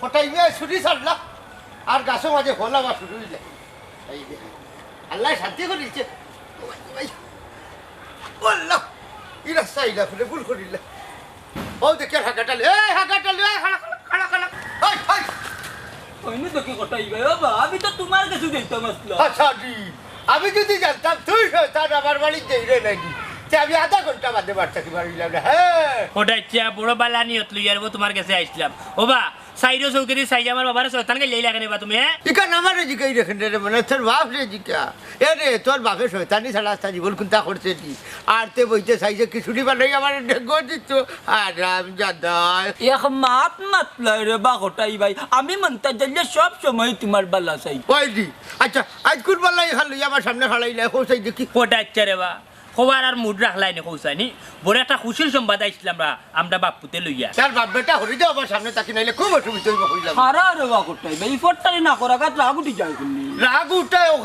কোটাই মিয়া ছুটি ছাড়লা আর গাছের মাঝে হলা বা শুরু হইলে আল্লাহ শান্তি করিছে বললাম এই রাস্তা আইলা ফেলে ভুল করিলে ও দেখে হাঁকাটালে হাঁকাটালে খাড়া খাড়া আমি তো কি কোটাই বাবা আমি তো তোমার কাছে যাইতাম আসলাম আচ্ছা আমি যদি জানতাম তুই শয়তান আমার বাড়িতে যাইরে নাকি আমি আধা ঘন্টা বাদে বাড়তাকি পারিলাম না হ্যাঁ ওটা বড় বালা নিয়ত লই আর তোমার কাছে আইছিলাম ওবা সাইরো চৌধুরী সাই আমার বাবার শয়তানকে লেই লাগে নেবা তুমি ইকা নামারে জিকাই রেখেন রে মানে তোর বাপ রে জিকা এ রে তোর বাপে শয়তানি ছাড়া আস্তা জীবন কোনটা করছে নি আর তে বইতে সাইজে কিছুটি বানাই আমার ডেগো দিত আর রামজাদা এক মাত লাই রে বা কোটাই ভাই আমি মনটা জলে সব সময় তোমার বালা চাই ওই দি আচ্ছা আজ কোন বালাই খালি আমার সামনে খালাইলা কোসাই দেখি কোটা রে বা খবর আর মুড রাখলাই নি কৌসানি বড় একটা খুশির সংবাদ আইছিলাম আমরা বাপুতে লইয়া তার বাপ বেটা হরি যাও আমার সামনে তাকি নাইলে খুব অসুবিধা হইব কইলাম হারা রে বা কোটাই ভাই ফটটারি না করা গাত রাগ উঠি যায় কোনি রাগ উঠায় ও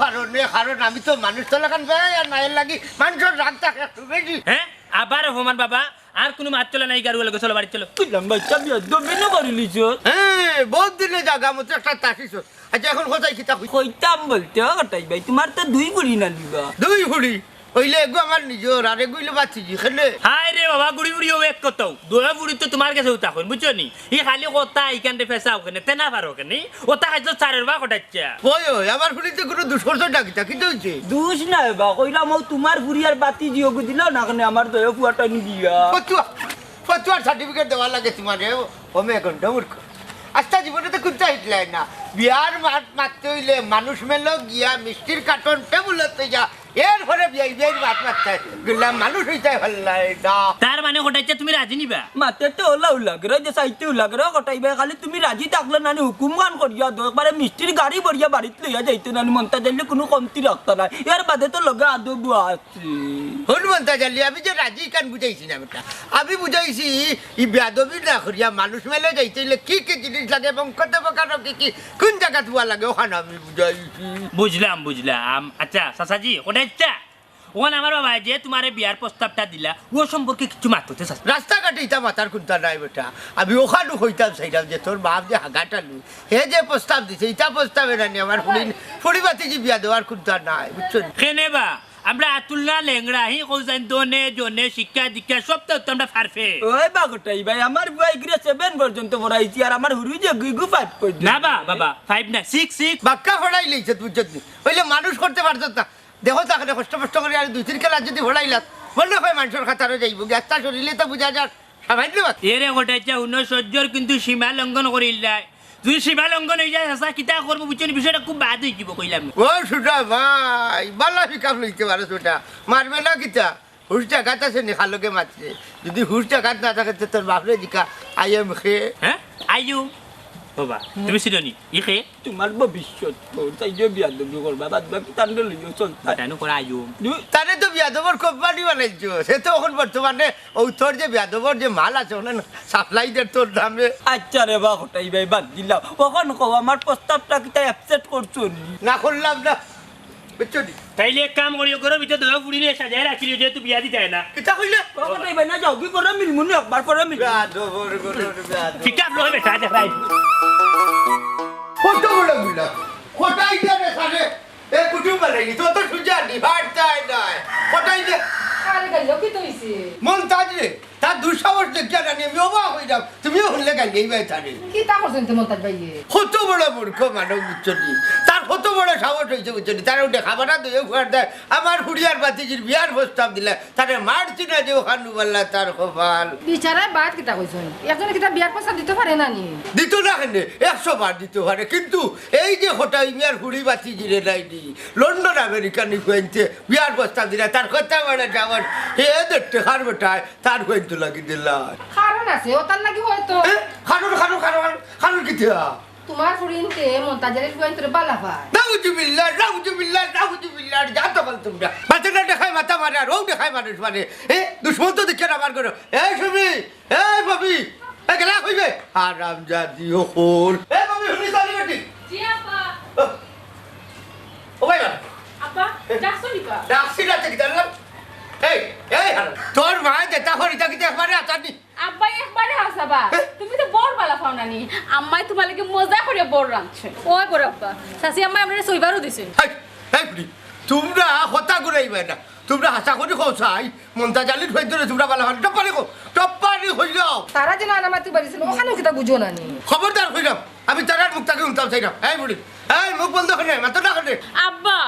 কারণ আমি তো মানুষ তো লাগান ভাই আর মায়ের লাগি মানুষের রাগ থাকে বেশি হ্যাঁ আবার হোমান বাবা আর কোনো মাত চলে নাই গাড়ি লাগে চলো বাড়ি চলো কইলাম ভাই চাবি দবিনো করে লিছো হ্যাঁ বহুত দিনে জায়গা মতো একটা তাসিস আচ্ছা এখন কোথায় কিতা কইতাম বলতে কোটাই ভাই তোমার তো দুই গুড়ি না দিবা দুই হুড়ি হইলে এগো আমার নিজর আর এগুলো বাচ্চি জি খেলে হাই রে বাবা গুড়ি গুড়ি এক কত দোয়া বুড়ি তো তোমার কাছে উঠা কইন বুঝছো নি ই খালি কথা ইকানতে ফেসা ওখানে তেনা পারো কেনি ওটা খাইছো চারের বা কটাচ্ছা ওই ওই আমার হুড়িতে কোনো দুষ্কর্ষ ডাকিতা কি হইছে দুষ না বা কইলাম ও তোমার গুড়ি আর বাতি জিও গো দিল না কেন আমার দয়া ফুয়াটা নি দিয়া ফতুয়ার সার্টিফিকেট দেওয়া লাগে তোমারে ও মে ঘন্টা মূর্খ আস্তা জীবনে তো কুত্তা হিটলাই না বিয়ার মারতে হইলে মানুষ মেলো গিয়া মিষ্টির কার্টন টেবুলতে যা এরপরে বিয়ার মাত মারতে গেলাম মানুষ হইতে ভাল্লাই না তার মানে কোটাইছে তুমি রাজি নিবা মাতে তো ওলা লাগে যে সাইতে লাগে কোটাইবে খালি তুমি রাজি থাকলে নানি হুকুম গান করিয়া দো একবারে মিষ্টির গাড়ি বড়িয়া বাড়িতে লইয়া যাইতে নানি মনটা যাইলে কোনো কমতি রাখতা না এর বাদে তো লগে আদো বুয়া আছে হন মনটা জালি আমি যে রাজি কান বুঝাইছি না বেটা আমি বুঝাইছি ই বেয়াদবি না করিয়া মানুষ মেলে যাইতে কি কি জিনিস লাগে এবং কত প্রকার কি কোন জায়গা ধোয়া লাগে ওখানে আমি বুঝাইছি বুঝলাম আচ্ছা চাচাজি কোটাইছা ওখানে আমার বাবা যে তোমার বিয়ার প্রস্তাবটা দিলা ও সম্পর্কে কিছু মাততে চাস রাস্তাঘাটে ইটা মাথার কুন্তা নাই বেটা আমি ওখানে হইতাম চাইলাম যে তোর বাপ যে হাগাটা লু হে যে প্রস্তাব দিছে ইটা প্রস্তাবে না আমার ফুড়িবাতি যে বিয়া দেওয়ার কুন্তা নাই বুঝছো কেনে বা আমরা আতুলনা লেংড়া হি কইছেন দোনে জনে শিক্ষা দীক্ষা সব তো আমরা পারফে ওই বাগটাই ভাই আমার বই গ্রে 7 পর্যন্ত পড়াইছি আর আমার হুরু যে গুগু 5 কই না বাবা 5 না 6 বাক্কা ফড়াই লইছে বুঝছত নি হইলে মানুষ করতে পারছ না দেখো তাকে কষ্ট করে আর দুই তিন খেলা যদি ফড়াইলাত বললে কই মানুষের খাতারে যাইব গ্যাসটা শরীরে তো বুঝা যা সামান্য এরে গোটাইছে উন্ন সহ্যর কিন্তু সীমা লঙ্ঘন করিলাই তুই সীমা লঙ্ঘন হয়ে যায় আসা কিতা করবো বুঝছেন বিষয়টা খুব বাদ হয়ে যাব কইলাম ও সুটা ভাই বালা পিকাপ লইতে পারে সুটা মারবে না কিতা হুশটা গাত আছে নি খালোকে মারছে যদি হুশটা গাত না থাকে তোর বাপরে জিকা আইএম খে হ্যাঁ আইউ বাবা তুমি সিডনি ইখে তোমার ভবিষ্যৎ তাই যে বিয়া দেব করবা বাদ বাকি তান্ডে লইও চল তাইনো করে আইউ তারে তো বিয়া দেবর কোম্পানি বানাইছো সে তো এখন বর্তমানে তোর যে বিয়া দেবর যে মাল আছে ওখানে সাপ্লাই দের তোর দামে আচ্ছা রে বা হটাই ভাই বাদ দিলাম কখন কও আমার প্রস্তাবটা কিতা অ্যাকসেপ্ট করছো না করলাম না বুঝছো নি তাইলে এক কাম করিও করো ভিতর দয়া পুরি নিয়ে সাজায় রাখিলিও যে তুই বিয়া দিতে না কিতা কইলা কটাই ভাই না যাও কি করো মিলমুনি একবার করে মিল বিয়া দেবর বিয়া ঠিক আছে লয় বেটা যা ভাই কত বড় গুলা কোটাই দে সারে এ কুটু বানাইনি তো তো সুজা নি ভাড়তাই নাই কোটাই দে আরে গাইলো কি তইছে মনতাজ রে তার দুঃসাহস দেখিয়া জানি আমি অবাক হইলাম তুমিও শুনলে গান গাইবাই তারে কি তা করছেন তো মন্তাজ ভাইয়ে কত বড় মূর্খ মানব বুঝছি তার কত বড় সাহস হয়েছে বুঝছি তার ওটা খাবারটা দিয়ে খুয়ার দেয় আমার হুড়িয়ার বাতিজির বিয়ার প্রস্তাব দিলে তারে মারছি না যে ওখান বললা তার কপাল বিচারায় বাদ কিতা কইছেন একজনে কিতা বিয়ার প্রস্তাব দিতে পারে না নি দিত না কেন 100 বার দিতে পারে কিন্তু এই যে কোটাই মিয়ার হুড়ি বাতিজিরে নাইনি লন্ডন আমেরিকা নিকুয়েন্তে বিয়ার প্রস্তাব দিলে তার কথা বলে যাওয়ার হে দেখতে খার বেটায় তার কইতে লাগি দিলা কারণ আছে ও তার লাগি হয়তো খানুর কি থা তোমার ফুরিনতে মন্তাজের ফুয়াইন্তরে বালা পায় নাউজুবিল্লাহ যা তো বল তোমরা বাচ্চাটা দেখাই দেখায় মাথা মারে আর ও দেখায় মানুষ মানে দুশ্মন তো দেখে আমার করো এই সুমি এই ভাবি গেলা হইবে আর রামজাদি ও খোল এই ভাবি শুনি সারি বেটি জি আপা ও ভাই আপা ডাকছো নিকা ডাকছি না থেকে জানলাম এই এই তোর মা যেটা করি তাকে একবারে আতানি আব্বা একবারে হাসাবা তুমি তো বড় বালা পাও নানি আম্মাই তোমার লাগি মজা করে বড় রাঁধছে ওই বড় আব্বা সাসি আম্মাই আমরা সইবারও দিছে হাই হাই বুড়ি তোমরা হতা ঘুরাইবে না তোমরা হাসা করে খোঁচাই মন্তাজ আলীর ভেতরে তোমরা বালা ভালো টপ্পারি হই যাও তারা যেন আনামাতি বাড়িছিল ওখানেও কিতা বুঝো নানি খবরদার হইলাম আমি তারার মুখটাকে উনতাম চাইলাম এই বুড়ি এই মুখ বন্ধ করে মাথা না করে আব্বা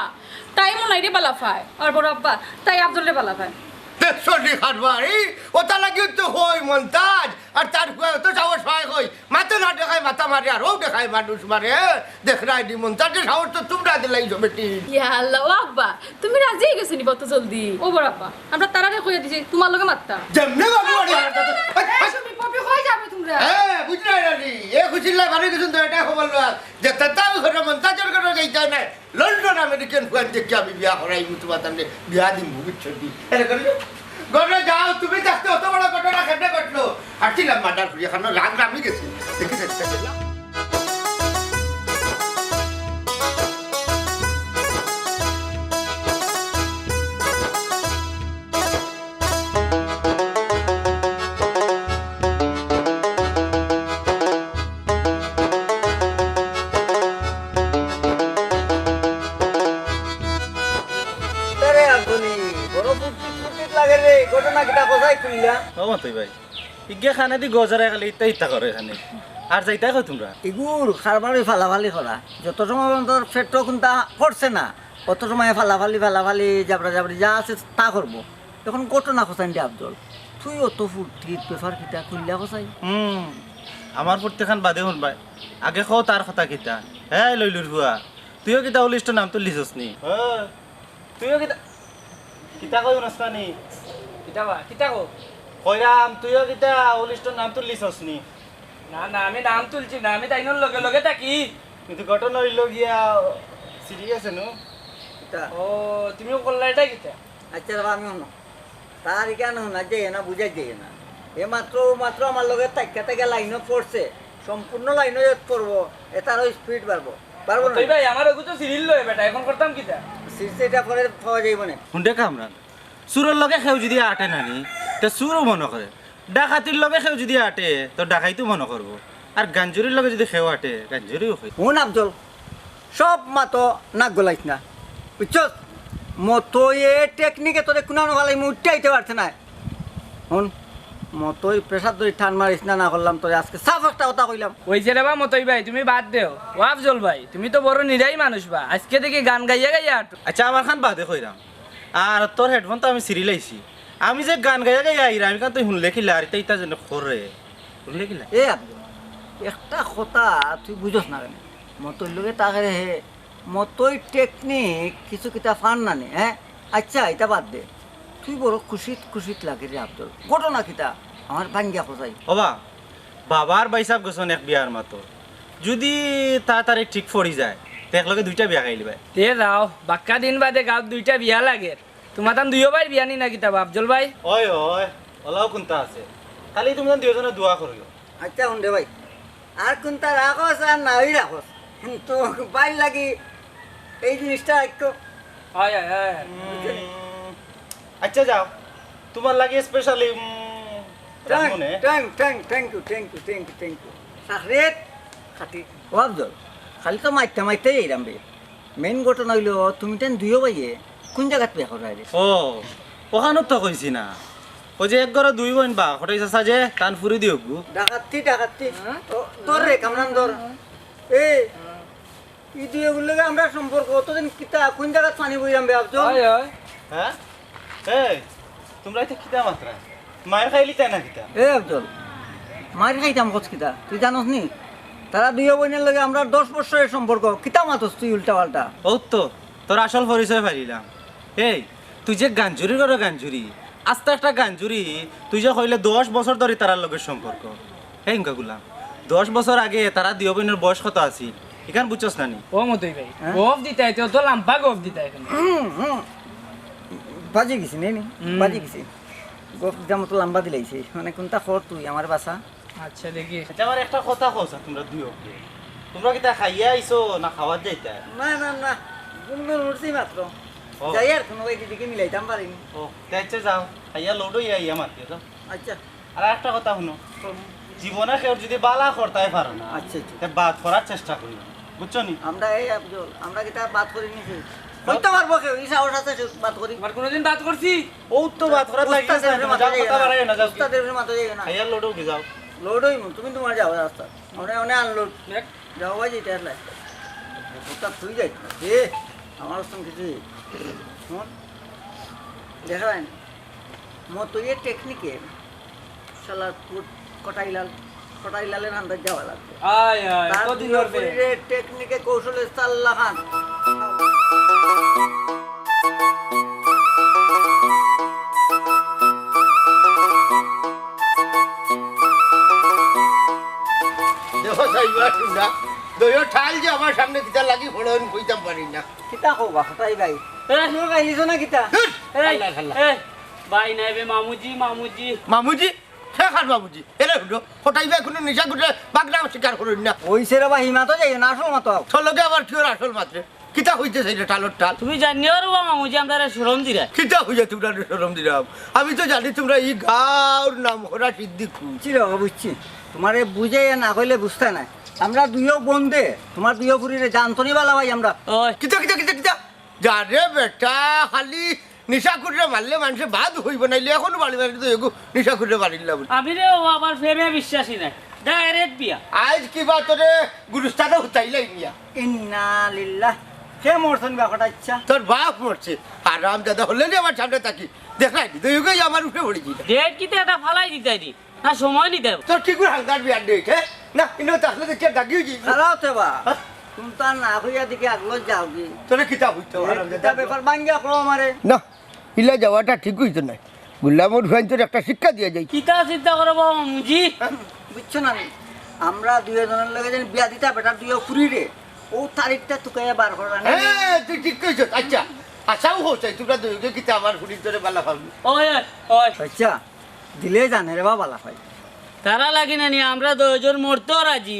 তাই মনাই রে বালা পায় আর বড় আব্বা তাই আফজল রে বালা পায় দেখছি খাটবারি ওটা লাগিয়ে তো হই মন্তাজ আর তার তো সাহস পায় হই মাথা না দেখায় মাথা মারে আর ও দেখায় মানুষ মারে দেখ রাইডি মন্তাজের সাহস তো তোমরা দিলাইছো বেটি ইয়া আল্লাহ ও আব্বা তুমি রাজি হয়ে গেছো নি বত জলদি ও বড় আব্বা আমরা তারারে কইয়া দিছি তোমার লগে মাত্তা যেমনে বাবু আরে তুমি পপি হয়ে যাবে তোমরা বুঝলি রানি এ খুশিল্লা ভালো কিছু তো এটা খবর লওয়া যে তাতাও ঘরে মন্তাজের ঘরে যাইতে না লন্ডন আমেরিকান ফুয়ান দেখি আমি বিয়া করাই তোমার তাহলে বিয়া দিন ভবিষ্যৎ এটা করি ঘরে যাও তুমি দেখতে অত বড় ঘটনা কেটে ঘটলো হাঁটিলাম মাটার ফুড়ি এখন রাগ রামি গেছি দেখি চেষ্টা করলাম খানা দি গজারে খালি ইত্যা ইত্যা করে এখানে আর যাইতাই কই তোমরা এগুর খারবারে ফালাফালি করা যত সময় তোর পেট্রো কোনটা করছে না অত সময় ফালাফালি জাবরা জাবরি যা আছে তা করবো তখন ঘটনা খোঁচাই দিয়ে আফজল তুই অত ফুর্তির পেপার কিতা খুললা খোঁচাই আমার প্রত্যেকখান বাদে শুনবাই আগে খাও তার কথা কিতা হ্যাঁ লইলুর হুয়া তুইও কিতা লিস্ট নাম তো লিছস নি তুইও কিতা কিতা কই নস্তানি কিতা কো কইরাম তুইও কিতা লিস্টর নাম তো লিছস নি না না আমি নাম তুলছি না আমি তাইনোর লগে লগে থাকি কিন্তু ঘটনা হইল গিয়া সিরিয়াস নো কিতা ও তুমিও করলা এটা কিতা আচ্ছা বাবা আমি শুনো তার কেন না যে না বুঝাই যায় না এ মাত্র আমার লগে থেকে লাইনও পড়ছে সম্পূর্ণ লাইনও পড়বো এটারও স্পিড বাড়বো পারবো না ভাই আমার ওগু তো সিরিল লয় বেটা এখন করতাম কিতা এটা করে পাওয়া যাইব না শুনতে কামরান সুরের লগে খেউ যদি আটে নানি তে সুরও মনে করে ডাকাতির লগে খেউ যদি আটে তো ডাকাইতো মনে করবো আর গাঞ্জুরির লগে যদি খেউ আটে গাঞ্জুরিও হয় শুন আফজল সব মাতো নাক গলাইছ না বুঝছস মতো এ টেকনিকে তোদের কোনো ভালাই উঠতে আইতে পারছে না শুন মতোই প্রেসার ধরে ঠান মারিস না করলাম তোর আজকে সাফ একটা কথা কইলাম ওই যে রে বা মতই ভাই তুমি বাদ দেও ও আফজল ভাই তুমি তো বড় নিরাই মানুষ বা আজকে দেখি গান গাইয়া আট আচ্ছা আমার খান বাদে কইরাম আর তোর হেডফোন তো আমি সিরি লাইছি আমি যে গান গাইয়া আইরা আমি কান তুই শুনলে খিলা আর ইতা যেন খরে শুনলে খিলা এ আফজল একটা কথা তুই বুঝস না কেন মতোর লোকে তাকে হে মতোই টেকনিক কিছু কিতা ফান নানে হ্যাঁ আচ্ছা এটা বাদ দে তুই বড় খুশিত লাগে রে আফজল ঘটনা কিতা আমার ভাঙ্গিয়া খোঁজাই ওবা বাবার বাইসাব গেছন এক বিয়ার মাতো যদি তাড়াতাড়ি ঠিক পড়ি যায় তো একলগে দুইটা বিয়া খাইলি ভাই তে যাও বাক্কা দিন বাদে গাঁত দুইটা বিয়া লাগে তোমার তাম দুইও ভাই বিয়া নি না কিতা আফজল ভাই ওই ওলাও কোনটা আছে খালি তুমি দুইজনে দোয়া করিও আচ্ছা শুন দে ভাই আর কোনটা রাখস আর নাই রাখস কিন্তু বাইর লাগি এই জিনিসটা একটু হয় হয় হয় আচ্ছা যাও তোমার লাগে স্পেশালি থ্যাংক ইউ সাকরেত খাটি ও আফজল খালি তো মাইতে এইরাম রে মেইন ঘটনা হইল তুমি তেন দুইও ভাইয়ে কোন জায়গাত বিয়া করাই রে ও ওখানো তো কইছি না ওই যে এক ঘরে দুই বোন বা হঠাইছে সাজে কান ফুরি দিও গু ডাকাতি তোর রে কামরান ধর ই দুই বললে আমরা সম্পর্ক অতদিন কিতা কোন জায়গাত পানি বইরাম বে আফজল হয় হয় হ্যাঁ এই তোমরা এটা কিতা মাত্রা মায়ের খাইলি তাই না কিতা এ আফজল মার খাইতাম কচ কিতা তুই জানোস নি তারা দুই বোনের লগে আমরা 10 বছরের সম্পর্ক কিতা মাতস তুই উল্টা পাল্টা ও তো তোর আসল পরিচয় পাইলাম এই তুই যে গাঞ্জুরি করে গাঞ্জুরি আস্তে একটা গাঞ্জুরি তুই যে কইলে 10 বছর ধরে তারার লগের সম্পর্ক এই ইনকা গুলাম 10 বছর আগে তারা দুই বোনের বয়স কত আছে এখান বুঝছস না নি ও মতই ভাই গফ দিতে আইতে তো লাম্পা গফ দিতে এখন বাজি গেছি নেই বাজি গেছি গপ মতো লম্বা দিলাইছে মানে কোনটা খর তুই আমার বাসা আচ্ছা দেখি আচ্ছা আমার একটা কথা কওছা তোমরা দুই তোমরা কিতা খাইয়া আইছো না খাওয়ার যাইতা না না না গুনগুন উঠছি মাত্র ও। যাই আর কোনো দিকে মিলাইতাম পারিনি ও যাইছে যাও খাইয়া লোডই আইয়া মারতে যাও আচ্ছা আর একটা কথা শুনো জীবনে কেউ যদি বালা করতে পারো না আচ্ছা আচ্ছা তে বাদ করার চেষ্টা করি বুঝছো নি আমরা এই আফজল আমরা কিতা বাত করি নিছি কইতে পারবো কেউ এই সাহস আছে বাত করি আমার কোনোদিন বাদ করছি ও তো বাদ করার লাগিয়ে কথা বাড়াই না যাও উস্তাদের মাথা যাই না খাইয়া লোডও কি যাও লোড হইমু তুমি তোমার যাও রাস্তা আমরা অনেক আনলোড যাও ভাই যেতে আসলে ওটা তুই যাই এ আমার সঙ্গে কিছু শোন দেখবেন মতো এ টেকনিকে শালা কটাই লালের আন্দাজ যাওয়া লাগবে আয় আয় তার কদিন দুই করবে শরীরে টেকনিকে কৌশলে সাল্লা খান দেখো সাইবা তোমরা দইও ঠাল যে আমার সামনে কিতা লাগি ফড়ন কইতাম পারি না কিতা কবা কটাই ভাই শুনো গাইলিছ না কিতা আল্লাহ আল্লাহ ভাই নাই বে মামুজি মামুজি মামুজি শেখার বাবুজি এরে হুডো ফটাইবা কোনো নিশা করে বাগনাম স্বীকার করুন না ওইসে রে বা হিমা তো যাই না আসল মতো চলকে আবার কিওর আসল মাত্রে কিতা হইতেছে এটা টালর টাল তুমি জানিও রে মামুজি আমরা শরম দিরা কিতা হইয়া তোমরা শরম দিলাম আমি তো জানি তোমরা এই গাঁর নাম করা সিদ্দিকু বুঝছি রে বুঝছি তোমারে বুঝে না কইলে বুঝতে নাই আমরা দুইও বন্ধে তোমার দুইও ফুরিরে জানতনি বালা ভাই আমরা ওই কিতা কিতা কিতা কিতা যারে বেটা খালি নিশা করে মারলে মানুষে বাদ হইব নাইলে এখনো বাড়ি বাড়ি তো এগো নিশা করে মারিলাম আমি রে ও আমার প্রেমে বিশ্বাসী নাই ডাইরেক্ট বিয়া আজ কিবা তোরে গুরুস্থানে হুতাইলাই নিয়া ইন্না লিল্লাহ কে মরছেন ব্যাপারটা ইচ্ছা তোর বাপ মরছে আরাম দাদা হলে নি আমার সামনে থাকি দেখাই দি তুই গই আমার উঠে পড়েছি ডেট কিতে এটা ফালাই দিতাই দি না সময় নিতে তোর ঠিক করে হালকার বিয়ার ডেট হ্যাঁ না ইনো তাহলে দেখে ডাকি হইছি খারাও তো বা তুমি তার না হইয়া দিকে আগলো যাও কি তোরে কিতা হইতো আরাম এটা দাদা ব্যাপার ভাঙ্গিয়া করো আমারে না ইলা যাওয়াটা ঠিক হইতো না গুল্লামর ভাই তোর একটা শিক্ষা দিয়ে যাই কিতা চিন্তা করো মামুজি বুঝছো না আমরা দুইজনের লগে যেন বিয়া দিতা বেটা দুইও ফুরিরে ও তারিখটা তোকে বার করা না হ্যাঁ তুই ঠিক কইছ আচ্ছা আশাও হচ্ছে তোমরা দুইকে কিতা আমার ফুড়ি তোরে বালা পাবি ওই ওই আচ্ছা দিলে জানে রে বাবা লাফাই তারা লাগি না নি আমরা দুজন মরতেও রাজি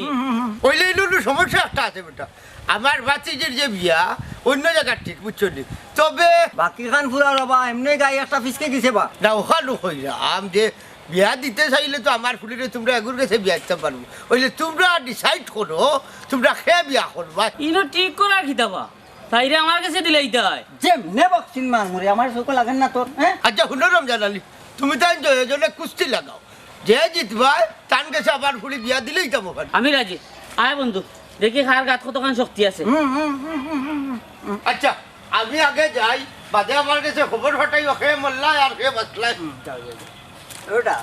ওইলে ইলু সমস্যা একটা আছে বেটা আমার বাচ্চিদের যে বিয়া অন্য জায়গার ঠিক বুঝছো নি তবে বাকি খান ফুরা রবা এমনি গাই একটা ফিসকে গেছে বা না ওখানে হইলাম যে বিয়া দিতে চাইলে তো আমার ফুলিরে তোমরা এগুর কাছে বিয়া দিতে পারবো ওইলে তোমরা ডিসাইড করো তোমরা খেয়ে বিয়া করবা ইনো ঠিক করা খিতাবা তাইরে আমার কাছে দিলেই তাই যেমনে বকছিন মামুরে আমার চোখ লাগেন না তোর হ্যাঁ আচ্ছা শুনো রমজান আলী তুমি তাই জনে কুস্তি লাগাও যে জিতবা তার কাছে আবার ফুলি বিয়া দিলেই যাবো আমি রাজি আয় বন্ধু দেখি খার গাত কতখান শক্তি আছে আচ্ছা আমি আগে যাই বাদে আমার কাছে খবর ফাটাই ওকে মল্লাই আর কে বাঁচলাই ওটা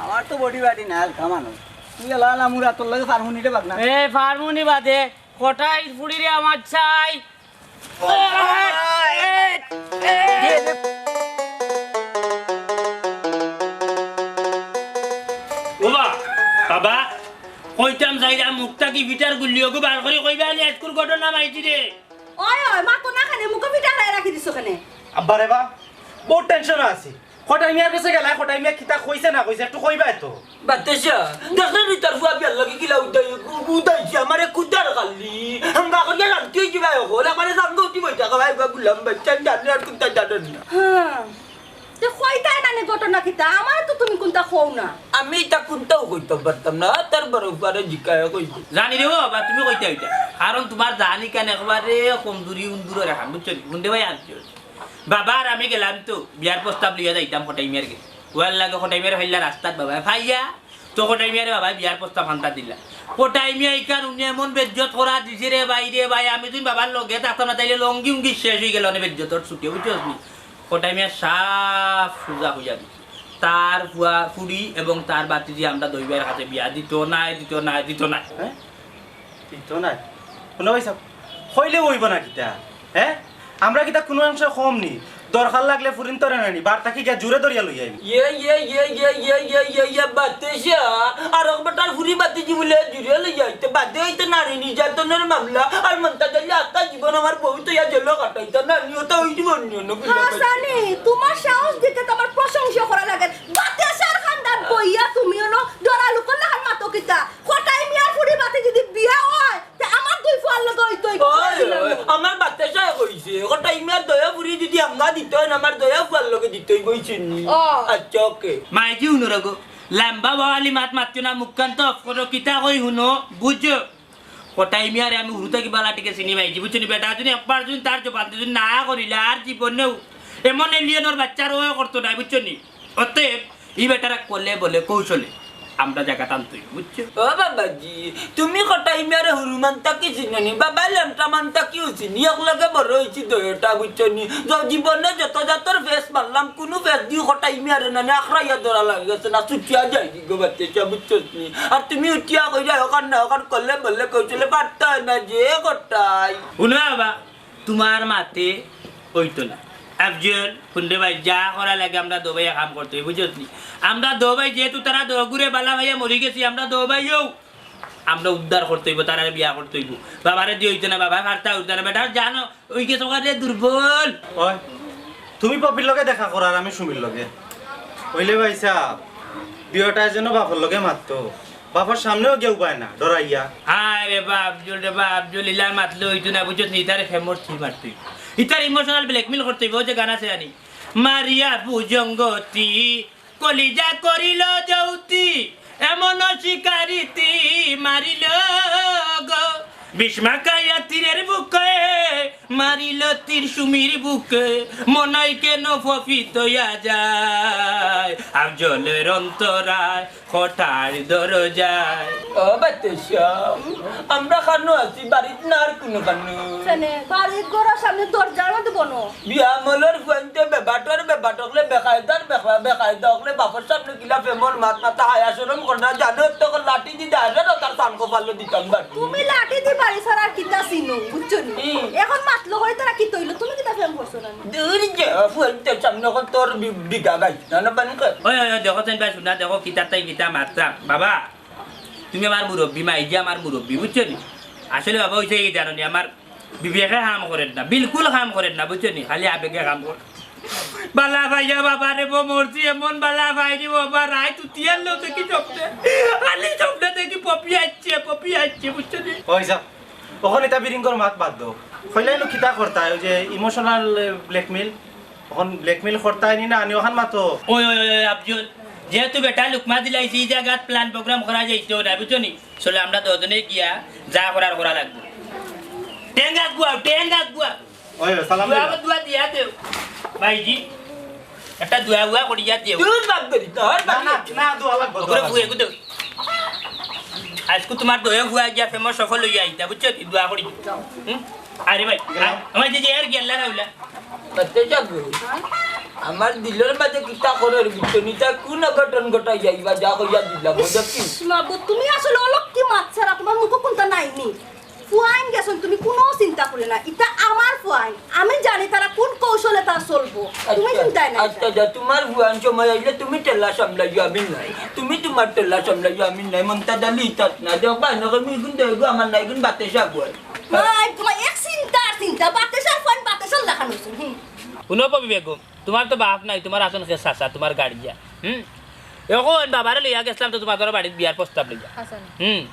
আমার তো বডি বাড়ি না কামানো তুই এলা না মুরা তোর লাগে ফার্মুনিটে বাগনা এ ফার্মুনি বাদে কটাই ফুড়িরে আমার চাই ওবা বাবা কইতাম যাইরা মুখটা কি ভিটার গুলিও বার করে কইবা নি আজকুর ঘটনা মাইতি রে ওই ওই মা তো না খানে মুখে পিঠা খাই রাখি দিছো কেনে আব্বা রে বা বহুত টেনশন আছে কটাই মিয়ার কাছে গেলা কটাই মিয়া কিতা কইছে না কইছে একটু কইবা তো বাদশা দেখলে নি তার ফুয়া বিয়ার লাগি গিলা উদাইছি আমারে কুদার খালি আমরা কইয়া রান্তি যাবে ওলা মানে সঙ্গ উঠি বইটা ভাই গুলাম বাচ্চা জানি আর কুতা জানেন না হ্যাঁ তে কইতাই নানি ঘটনা কিতা আমার তো তুমি কোনটা কও না আমি তা কোনটাও কইতে পারতাম না তার বরবারে জিকায় কইতে জানি রে বাবা তুমি কইতে হইতা কারণ তোমার জানি কেন একবারে কমজুরি উন্দুরে রাখা বুঝছো গুন্ডে ভাই আনছো বাবা আর আমি গেলাম তো বিয়ার প্রস্তাব লিয়া যাইতাম কোটাই মিয়ার গে ওয়াল লাগে কোটাই মিয়ার হইলা রাস্তাত বাবা ভাইয়া তো কোটাই মিয়ার বাবা বিয়ার প্রস্তাব হান্তা দিলা কোটাই মিয়া ইকান উনি এমন বেজ্জত করা দিছে রে ভাই আমি তুমি বাবার লগে থাকতাম না তাইলে লঙ্গি উঙ্গি শেষ হয়ে গেল না বেজ্জতর ছুটি বুঝছো তুমি কোটাই মিয়া সাফ সুজা হইয়া দিছে তার ফুয়া ফুড়ি এবং তার বাতিজি আমরা দইবার হাতে বিয়া দিত না হ্যাঁ দিত না শুনো ভাই সব হইলে হইব না কিতা হ্যাঁ আমরা কিতা কোনো অংশ কম নি দরকার লাগলে ফুরিন তোরে নানি বারটা কি গিয়া জুরে ধরিয়া লই আইবি বাতেশা আর বেটার ফুরি বাতিজি বলে জুড়ে লই যাইতে বাদে হইতে নারী নির্যাতনের মামলা আর মন্তাজ আলী আত্মা জীবন আমার বহুত ইয়া জেল কাটাইতে নানিও তো হইতে বন্যন হাসানি তোমার সাহস দিতে তোমার প্রশংসা করা লাগে বাতেশার খানদান বইয়া তুমিও ন দরা লোক না হার মাতো কিতা কোটাই মিয়ার ফুরি বাতি যদি বিয়া হয় তে আমার দুই ফুয়ার লগে হইতই আমার বাতেশা কইছে ওটা ইমার দয়া ফুরি যদি আমগা দিত না আমার দয়া ফুয়ার লগে দিতই কইছেন আচ্ছা ওকে মাইজি উনরগো লাম্বা বাওয়ালি মাত মাতিও না মুখকান তো ফটো কিতা কই হুনো বুঝছো কোটাই মিয়ারে আমি হুরুতা কি বালাটিকে চিনি মাইজি বুঝছো নি বেটা যদি একবার যদি তার জবাব যদি না করিলে আর জীবনেও এমন এলিয়নর বাচ্চার ও করতো না বুঝছো নি অতএব ই বেটারা করলে বলে কৌশলে আমরা জায়গা টানতই বুঝছো ও বাবাজি তুমি কোটাই মিয়ারে হুরুমানতা কি চিনি বাবা লেমটা মানতা কি চিনি একলগে বড় হইছি দয়টা বুঝছো নি জীবনে যত যতর ফেস মারলাম কোনো ফেস দি কোটাই মিয়ারে না আখরাইয়া ধরা লাগেছে না চুটিয়া যাই গো বাচ্চা বুঝছো নি আর তুমি উঠিয়া কই যাও কান না কান করলে বললে কৌশলে পারতা না যে কোটাই শুনো বাবা তোমার মাতে হইতো না আফজল ফুন্ডে ভাই যা করা লাগে আমরা দোবাই কাম করতে বুঝলি আমরা দোবাই যেহেতু তারা দগুরে বালা ভাইয়া মরি গেছি আমরা দোবাইও আমরা উদ্ধার করতে হইব তারা বিয়া করতে হইব বাবারে দিয়ে হইতো না বাবা কারটা হইতো না বেটা জানো ওই কে সকালে দুর্বল ওই তুমি পপির লগে দেখা করার আমি সুমির লগে হইলে ভাই সাহেব বিয়েটা যেন বাপর লগে মারতো বাবার সামনেও কেউ পায় না ডরাইয়া হায় রে বাপ জল ইলার মাতলে হইতো না বুঝছ নি তারে ফেমস থি মারতে ইতার ইমোশনাল ব্ল্যাকমেল করতে হইব যে গান আছে জানি মারিয়া ভুজঙ্গতি কলিজা করিল যৌতি এমন শিকারিতি মারিল গো বিষ্মাকায়া তীরের বুকে মারিল তীর সুমির বুকে মনাই কেন ফফিত যায় আফজলের অন্তরায় হঠাৎ দরজায় ও বাতেশা আমরা খানো আছি বাড়িতে না আর কোনো খানো সেনে বাড়ির ঘরের সামনে দরজার মধ্যে বনো বিয়া মলর ফুয়েন্তে বেবাটকলে বেকায়দা হলে বাপের সামনে কিলা ফেমর মাত মাথা হায়া শরম করনা জানো তো লাঠি দি দাঁড়ে না তার সানকো পাল্লো দিতাম বাড়ি তুমি লাঠি দি বাড়ি সারা কিতা চিনো বুঝছো নি এখন মাতলো হই তারা কি তইলো তুমি কিতা ফেম করছো না দূর যে ফুয়েন্তে সামনে কোন তোর বিগা গাই না বানকে ওই দেখো তেন ভাই শুনা দেখো কিতা তাই কিতা মারতা বাবা তুমি আমার মুরব্বী মাইজি আমার মুরব্বী বুঝছো নি আসলে বাবা হইছে এই জানো নি আমার বিবেকে কাম করেন না বিলকুল কাম করেন না বুঝছো নি খালি আবেগে কাম করে বালা ভাইয়া বাবা রে বো মরছি এমন বালা ভাই রে বাবা রাই তুই তিয়ার লো দেখি চপতে খালি চপতে দেখি পপি আসছে বুঝছো নি ওই যা ওখানে তা বিরিঙ্গর মাত বাদ দাও হইলাইনো কিতা করতা ওই যে ইমোশনাল ব্ল্যাকমেল ওখান ব্ল্যাকমেল করতাই নি না আনি ওখান মাতো ওই আফজল যেহেতু বেটা লুকমা দিলাইছি এই জায়গাত প্ল্যান প্রোগ্রাম করা যাইতো না বুঝছো নি চলে আমরা দুজনে গিয়া যা করার করা লাগবে টেঙ্গা গুয়া ওই সালাম দুয়া দিয়া দেও ভাইজি একটা দুয়া করিয়া দেও তুই বাপ করি তোর না দোয়া লাগবে ওরে বুয়ে গুদো আজকে তোমার দয়া হুয়া গিয়া ফেমস সফল হইয়া আইতা বুঝছো দোয়া করি আরে ভাই আমার যে এর গেল্লা রাউলা কত যাগো আমার দিলের মাঝে কিতা করার বিচনিতা কোন ঘটন ঘটাই যাইবা যা কইয়া দিলা বুঝছো কি মাগো তুমি আসলে অলক কি মাছ ছাড়া তোমার মুখ কোনটা নাইনি ফুয়াইন গেছন তুমি কোনো চিন্তা করে না এটা আমার ফুয়াইন আমি জানি তারা কোন কৌশলে তা চলবো তুমি চিন্তা নাই আচ্ছা তোমার ফুয়াইন সময় আইলে তুমি টেলা সামলাইও আমি নাই তুমি তোমার টেলা সামলাইও আমি নাই মনটা দালি তাত না দেখবা না আমি গুন দেগো আমার নাই গুন বাতে সাগোয় নাই তোমার এক চিন্তা বাতেশার ফুয়াইন বাতেশার দেখানো শুনো পাবি বেগম তোমার তো বাপ নাই তোমার আসন কে চাচা তোমার গাড়িয়া এখন বাবারে লইয়া গেছিলাম তো তোমার বাড়ির বিয়ার প্রস্তাব লইয়া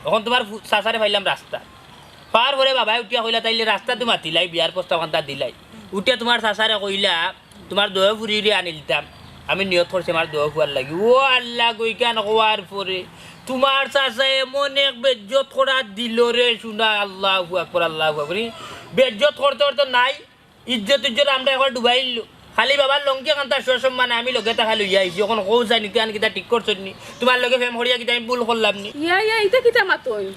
এখন তোমার চাচারে পাইলাম রাস্তা পার করে বাবাই উঠিয়া কইলা তাইলে রাস্তা তো মাতিলাই বিয়ার প্রস্তাব খান্তা দিলাই উঠিয়া তোমার চাচারে কইলা তোমার দহ ফুরিয়ে আনি দিতাম আমি নিয়ত করছি আমার দহ ফুয়ার লাগি ও আল্লাহ গই কেন কোয়ার পরে তোমার চাচা এমন এক বেজ্জত করা দিল রে শুনা আল্লাহ আকবার বেজ্জত করতে করতে নাই ইজ্জত আমরা এখন ডুবাইলো খালি বাবার লঙ্কি কান্তা সসম্মানে আমি লগে টাকা লইয়া আইছি এখন কৌ যাই নিতে আন কিতা ঠিক করছ নি তোমার লগে ফেম হরিয়া কিতা আমি ভুল করলাম নি ইয়া এটা কিতা মাতই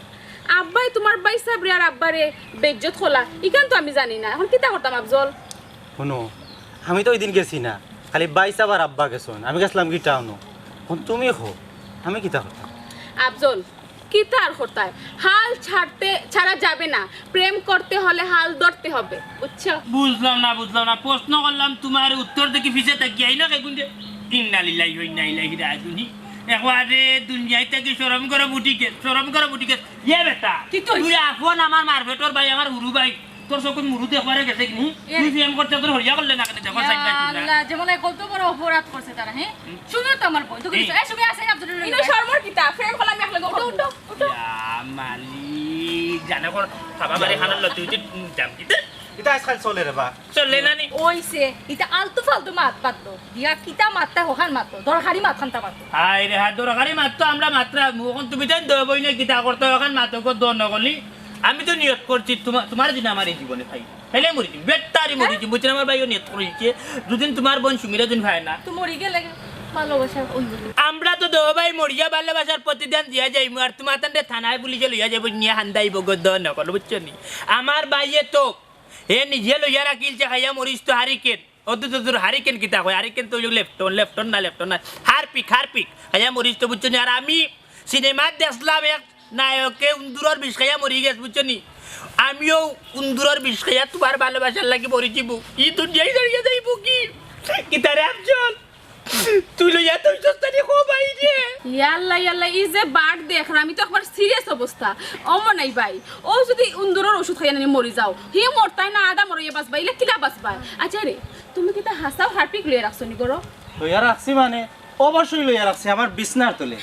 আব্বাই তোমার বাই সাবরি আর আব্বারে বেজ্জত খোলা ইকান তো আমি জানি না এখন কিতা করতাম আফজল শুনো আমি তো ওই দিন গেছি না খালি বাই সাহেব আর আব্বা গেছন আমি গেছিলাম কি টাউনো তুমি খো আমি কিতা করতাম আফজল কি তার হতায় হাল ছাড়া যাবে না, প্রেম করতে হলে হাল ধরতে হবে, বুঝছো? বুঝলাম না প্রশ্ন করলাম তোমার উত্তর দেখি পিছে তাকিয়াই না কেগুন যে ইন্না লিল্লাহি ওয়া ইন্না ইলাইহি রাজিউন। একবারে দুনিয়ায় থেকে শরম করে বুটিকে ইয়ে বেটা তুই আপন আমার মারভেটর ভাই আমার হুরু ভাই তোর সকল মুরুতে একবারে গেছে কি তুই ফেম করতে তোর হরিয়া করলে না কেন দেখো সাইড না আল্লাহ যেমন কত বড় অপরাধ করছে তারা। হ্যাঁ শুনো তো আমার বই তো কিছু এই শুনে আসেন আব্দুল রহিম ইনো শর্মার কিতা ফ্রেম কলা আমি একলা উঠো মালিক জানা কর খাবা মারি খানার লতি উঠে জাম কিতে এটা আজকাল চলে রে বা চলে না নি ওইছে এটা আলতু ফালতু মাত বাদলো দিয়া কিতা মাতটা হখান মাতো দরকারি মাত খানতা মাতো হাই রে হাত দরকারি মাত্র আমরা মাত্রা মুখন তুমি তাই দবই না কিতা করতে এখন মাতক দর নগলি আমি তো নিয়ত করছি তোমার দিন আমার এই জীবনে ভাই ফেলে মরি দিম বেটারি মরি দিম বুঝছেন আমার ভাইও নিয়ত করেছে দুদিন তোমার বোন সুমিরা দিন ভাই না তুই মরি গেলে ভালোবাসা ওই আমরা তো দো ভাই মরিয়া ভালোবাসার প্রতিদান দিয়া যাইমু আর তোমার তান্ডে থানায় পুলিশে লইয়া যাইব নিয়ে হান্দাইব গদ নকল বুঝছো নি আমার ভাইয়ে তো এ নিজে লইয়া রাখিলছে খাইয়া মরিস তো হারিকেন অদূর হারিকেন কিতা কয় হারিকেন তো লেফটন না হারপিক খাইয়া মরিস তো বুঝছো নি আর আমি সিনেমা দেখলাম এক নায়কে উন্দুরের বিষ খাইয়া মরি গেছে বুঝছো নি আমিও উন্দুরের বিষ খাইয়া তোমার ভালোবাসার লাগি মরি যাবো ই দুনিয়ায় দাঁড়িয়ে যাইব কি কিতারে আফজল তুই লইয়া তুই সস্তানি খো ভাই রে ইয়াল্লা ই যে বাট দেখ আমি তো একবার সিরিয়াস অবস্থা অমনাই ভাই ও যদি উন্দুরের ওষুধ খাইয়া নিয়ে মরি যাও হি মরতাই না আদা মরিয়ে বাঁচবা ইলে কিলা বাঁচবা আচ্ছা রে তুমি কি তা হাসাও হারপিক লইয়া রাখছো নি করো লইয়া রাখছি মানে অবশ্যই লইয়া রাখছি আমার বিছনার তলে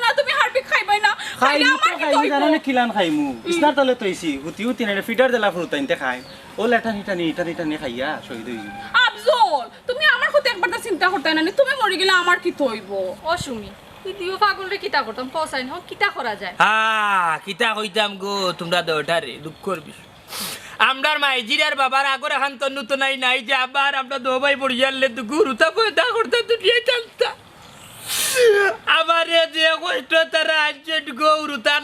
না তুমি হারপিক খাইবাই না খাইনি আমার তো কি খাইনি কইবো জানানে কিলান খাইমু বিছনার তলে তৈছি হুতি না ফিটার দিলা ফুরতাইনতে খাই ও লেটানি খাইয়া শহীদ হই আফজল তুমি আমার কথা একবার তো চিন্তা করতে না তুমি মরি গেলে আমার কি হইব অসুমি তুইও পাগল রে কিতা করতাম পৌঁছাই না কিতা করা যায় কিতা কইতাম গো তোমরা দৌড়ারে দুঃখর বিষয় আমরার মাইজিরার বাবার আগর এখন তো নতুন নাই যে আবার আমরা দো ভাই পড়িয়ালে তো গুরুতা পয়দা করতে দুনিয়ায় চলতা আমারে যে কষ্ট তারা আজকে গো উরুতা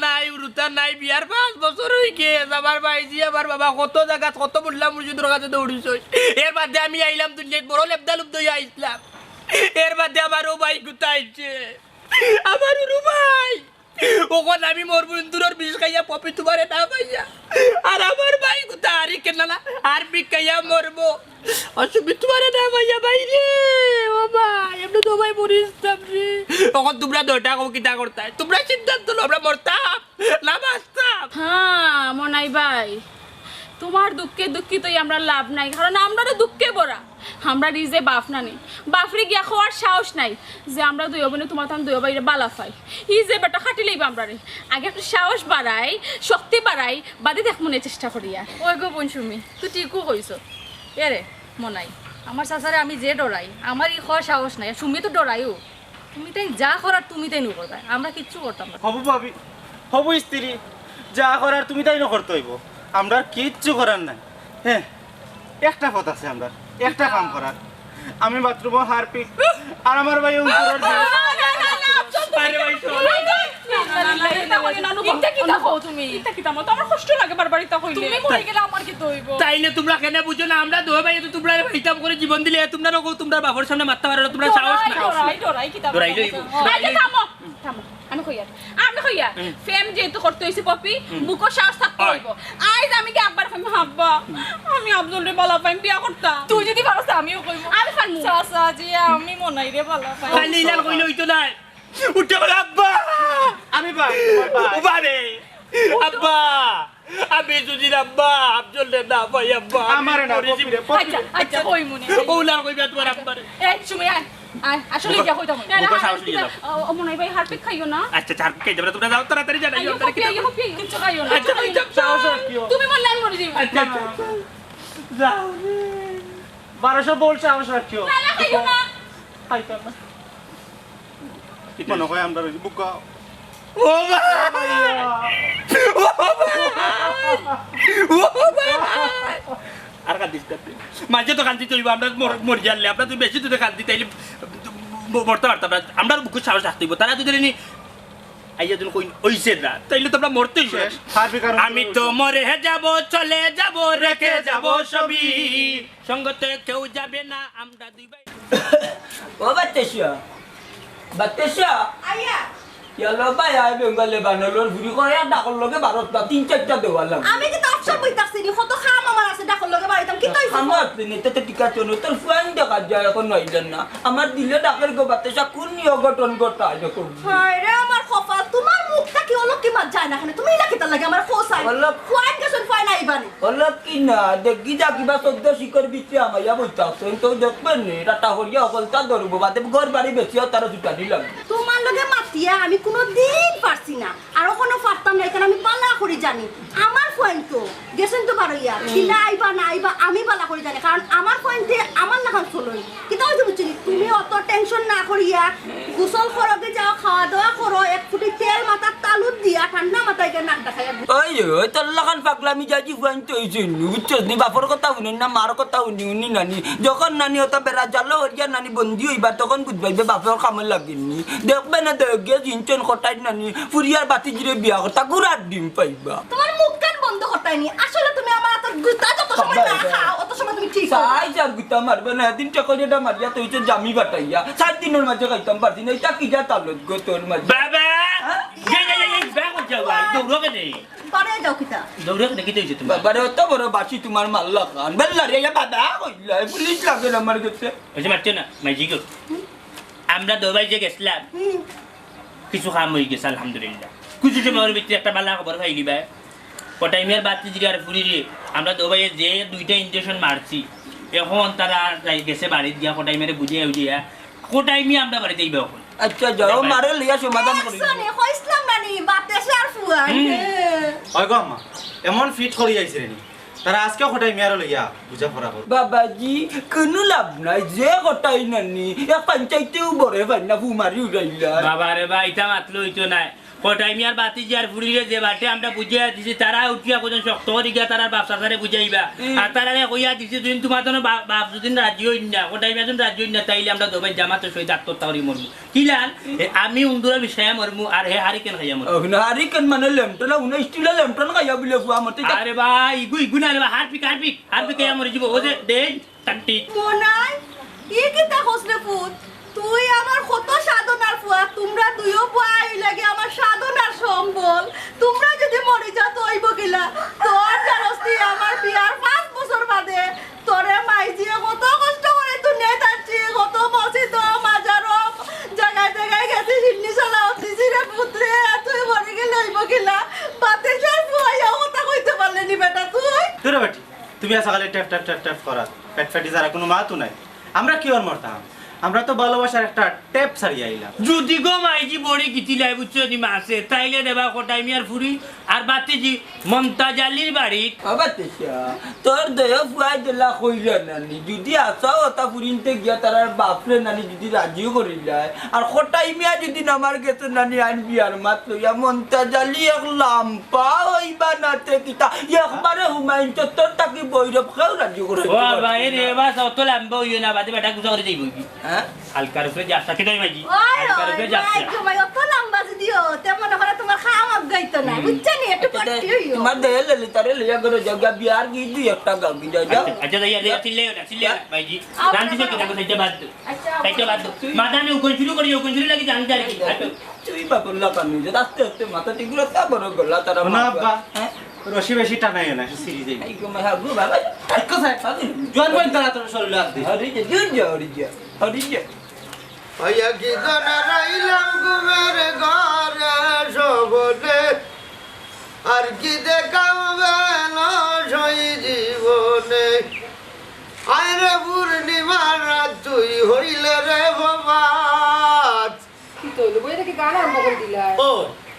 নাই বিয়ার 5 বছর হই গেছে আমার মাইজি আমার বাবা কত জায়গা কত বললাম মুর্শিদের কাছে দৌড়িস এর বাদে আমি আইলাম দুনিয়ায় বড় লেবদালুপ দই আইলাম এর বাদে আমার ও ভাই গুতাইছে আমার উরু ভাই ওখন আমি মোর বন্ধুর বিষ খাইয়া পপি তোমারে না পাইয়া আর আমার ভাই গুতা আরি কেন না আর বিকাইয়া মরবো অসুবি তোমারে না পাইয়া ভাই রে ও ভাই এমনি তো ভাই মরিস্তাম রে তখন তোমরা দোটা কিতা করতাই তোমরা সিদ্ধান্ত লো আমরা মরতাম না বাঁচতাম হ্যাঁ মনাই ভাই তোমার দুঃখিতই আমরা লাভ নাই কারণ আমরা দুঃখে বড়া আমরা নিজে বাপ না নেই বাপরে গিয়া খাওয়ার সাহস নাই যে আমরা দুই বোনে তোমার তখন দুই বাইরে বালা পাই ই যে বেটা খাটি লইবা আমরা রে আগে একটু সাহস বাড়াই শক্তি বাড়াই বাদে দেখ মনে চেষ্টা করিয়া ওই গো বনসুমি তুই ঠিকও কইছ এরে মনাই আমার চাচারে আমি যে ডরাই আমার ই খাওয়ার সাহস নাই সুমি তো ডরাইও তুমি তাই যা করার তুমি তাই করবা আমরা কিচ্ছু করতাম না হবু ভাবি হবু স্ত্রী যা করার তুমি তাই করতে হইব আমরা কিচ্ছু করার নাই হ্যাঁ একটা পথ আছে আমরা একটা কাম করার আমি বাথরুমে হারপিক আর আমার ভাই উত্তরের আরে ভাই তাইলে তোমরা কেন বুঝো না আমরা দো ভাই তোমরা হিসাব করে জীবন দিলে তোমরা তোমরা বাবার সামনে মারতে পারো তোমরা সাহস না আমি কইয়া ফেম যেহেতু করতে হইছে পপি বুকো সাহস থাকতে হইব আইজ আমি কি আব্বার ফেম হাব্বা আমি আব্দুল রে বলা পাইম বিয়া করতা তুই যদি পারছ আমিও কইব আমি পারমু চাচা জি আমি মনাই রে বলা পাই খালি ইলাল কইলে হইতো না উঠে বলে আব্বা আমি ভাই বারে আব্বা আমি যদি আব্বা আফজল রে না ভাই আব্বা আমার না আচ্ছা কই মনে ওলার কইবা তোমার আব্বারে এই তুমি আয় আসলে কি কইতাম বুকো সাহস নিয়ে যাও ও মনাই ভাই হারপিক খাইও না আচ্ছা চার কে যাবে তোমরা যাও তাড়াতাড়ি জানাইও কিছু খাইও না আচ্ছা সাহস রাখিও তুমি মরলে আমি মরে যাইব আচ্ছা যাও 1200 বল সাহস রাখিও না খাইও না খাইতাম না মনে হয় আমরা বুকা ও ভাই আর কাঁদিস মাঝে তো কান্দি চলবো আমরা মরে জানলে আমরা তুই বেশি তুই কান্দি তাইলে মরতে পারতাম না আমরা বুকুর সাহস রাখতে হইব তারা যদি নি আইয়া তুমি কই ওইছে না তাইলে তো আমরা মরতেই শেষ আমি তো মরে যাব চলে যাব রেখে যাব সবই সঙ্গতে কেউ যাবে না আমরা দুই ভাই ও বাচ্চা আইয়া চলো ভাই আই বেঙ্গলে বানলোর ঘুরি করে ডাকর লগে 12টা 3-4টা দেওয়া লাগে আমি কিন্তু অপশন বইতাছি নি কত খাম আমার আছে ডাকর লগে বাড়িতাম কি কইছ আমার নেতে টিকা চলো তোর ফাইন দেখা যায় এখন নইলেন না আমার দিলে ডাকের গোবাতে কোন অঘটন ঘটায় দেখো হায় রে আমার কপাল তোমার মুখটা কি হলো কি মাত যায় না এখানে তুমি না কিতা লাগে আমার খোসাই ফাইন গেছন ফাইন আইবানি অলপ কি না দেখি যা কিবা শব্দ শিকর বিচে আমায়া বইতাছে তো দেখবেন নি রাটা হরিয়া অকলতা ধরবো বাদে ঘর বাড়ি বেচিও তার জুতা দিলাম তোমার লগে মাতিয়া আমি কোনো দিন পারছি না আর কোনো পারতাম না কারণ আমি পালা করে জানি আমার পয়েন্ট তো গেছেন তো বারইয়া কিনা আইবা না আইবা আমি পালা করে জানি কারণ আমার পয়েন্টে আমার লাগান চলই কিন্তু ওই যে বুঝছি তুমি অত টেনশন না করিয়া গোসল করবে যাও খাওয়া দাওয়া করো এক ফুটি তেল মাথার তালুত দিয়া ঠান্ডা মাথায় গিয়ে নাক দেখাইয়া ওই তোর লাগান পাগলামি যাজি ফাইন তো হইছে বুঝছস নি বাপর কথা শুনি না মার কথা শুনি নানি যখন নানি ওটা বেড়া জালো হরিয়া নানি বন্দি হইবা তখন বুঝবাইবে বাপর কামে লাগেনি দেখবে না দেখে জিনচন কটাই নানি ফুরিয়ার বাতি জিরে বিয়া করতা গুড়ার ডিম পাইবা তোমার মুখ কান বন্ধ করতাইনি আসলে তুমি আমার এত গুতা যত সময় না খাও অত সময় তুমি ঠিক সাই যার গুতা মারবে না দিন টাকা মারিয়া তো হইছে জামি বাটাইয়া 7 দিনের মাঝে খাইতাম পারছি না এটা কি যা তালত গো তোর মাঝে বাবা এই ব্যাগ যাও ভাই দৌড়কে নেই পারে যাও কিতা দৌড়কে দেখি তুই তুমি বাবারে অত বড় বাসি তোমার মাল্লা খান বেল্লা রে বাবা কইলা পুলিশ লাগে না আমার কাছে ওই যে মারছো না মাইজি গো আমরা দৌড়াই যে গেছিলাম কিছু কাম হয়ে গেছে আলহামদুলিল্লাহ কিছু সময়ের ভিতরে একটা ভালো খবর পাইলি ভাই কোটাই মিয়ার বাতি জিরে আর ফুরি রে আমরা দৌড়াইয়ে যে 2টা ইনজেকশন মারছি এখন তারা গেছে বাড়িতে গিয়া কোটাই মিয়ারে বুঝিয়ে বুঝিয়া কোটাই মিয়া আমরা বাড়িতে যাইবে এখন আচ্ছা যাও মারে লিয়া সমাধান করি শুনে কইছলাম নানি বাতে সার ফুয়ান ওই গো আম্মা এমন ফিট করি আইছে রে তারা আজকে কোটাই মিয়ার লইয়া বুঝা পড়া কর বাবাজি কোনো লাভ নাই যে গোটাই নানি এক পঞ্চায়েতেও বড় ভান্না ফুমারি উড়াইলা বাবা রে ভাই এটা মাতলো হইতো না কোটাই মিয়ার বাতি জিয়ার ফুরি রে যে বাটে আমরা বুঝিয়ে দিছি তারা উঠিয়া কোন শক্ত করে গিয়া তারা বাপ সাসারে বুঝাইবা আর তারা কইয়া দিছি যদি তোমার তো বাপ যদি রাজি হই না কোটাই মিয়া যদি রাজি হই না তাইলে আমরা দবাই জামাতে সই ডাক্তার করি মরমু কি লাল আমি উন্দুরা বিষয়ে মরমু আর হে হারিকেন খাইয়া মরমু না হারিকেন মানে লেমটন না স্টিল লেমটন খাইয়া বলে ফুয়া মতে আরে ভাই গুনা রে হারপিক খাইয়া মরে যাব ও যে দেন টান্টি মনাই ই কিতা হসলে ফুট তুই আমার কত সাধনার ফুয়া তোমরা দুইও পাই লাগে আমার সাধনার সম্বল তোমরা যদি মরে যাও তো হইব গিলা তোর জানস্তি আমার বিয়ার 5 বছর বাদে তোরে মাইজিয়ে কত কষ্ট করে দুনিয়ায় থাকছি কত মসজিদ মাজার জায়গায় জায়গায় গেছি সিন্নি চালাও দিছি রে পুত্রে তুই মরে গেলে হইব গিলা বাতে যার ফুয়া কথা কইতে পারলে নি বেটা তুই তোরা বেটি তুমি আসা খালি ট্যাপ ট্যাপ ট্যাপ ট্যাপ করা পেট ফেটি যারা কোনো মাতও নাই আমরা কি ওর মরতাম আমরা তো ভালোবাসার একটা টেপ ছাড়িয়ে আইলাম যদি গো মাইজি বড়ি গিতিলাই বুঝছো নি মাসে তাইলে দেবা কোটাই মিয়ার ফুরি আর বাতিজি মমতাজ আলীর বাড়ি আবাতেশা তোর দয়া ফুয়াই দিলা কইলা নানি যদি আসাও ওটা ফুরিনতে গিয়া তার বাপরে নানি যদি রাজিও করিলাই আর কোটাই মিয়া যদি নামার গেছে নানি আইন বিয়ার মাত লইয়া মমতাজ আলী এক লাম্পা হইবা নাতে কিতা একবারে হুমায়ুন চত্বর তাকে বৈরব খেও রাজি করে ও ভাই রে বাস অত লাম্বা হইও না বাদে বেটা গুজা করে যাইব কি হ্যাঁ হালকার উপরে যাচ্ছে কেটাই মাইজি ওই হালকার উপরে যাচ্ছে ভাই অত লম্বা দিও তেমন করে তোমার খাওয়া গাইতো না বুঝছনি একটু পাটি হইও তোমার দেহে ললিতারে লইয়া গেল জায়গা বিয়ার গিয়ে দুই একটা গাবি যা আচ্ছা যাই রে চিল্লে মাইজি জানতি তো কিটা কইতে বাদ তাইতে বাদ মাদানে উকন শুরু করি উকন শুরু লাগি জানতে আর কি তুই বাপর লাগানো যে আস্তে আস্তে মাথা টিগুলো তা বড় গলা তারা না আব্বা রশি বেশি টানাইও না সিরি যাই এই কমে হাগু বাবা আইকো সাই জোয়ান বই তারা তোর শরীরে হাত দি হরি যে হরি যে ভাইয়া কি জানা রাইলাম ঘুমের ঘরে সবনে আর কি দেখাম বেল সই জীবনে আয়রে পূর্ণিমার রাত তুই হইলে রে বাবাত কি কইলো বই দেখি গান আরম্ভ করে দিলা ও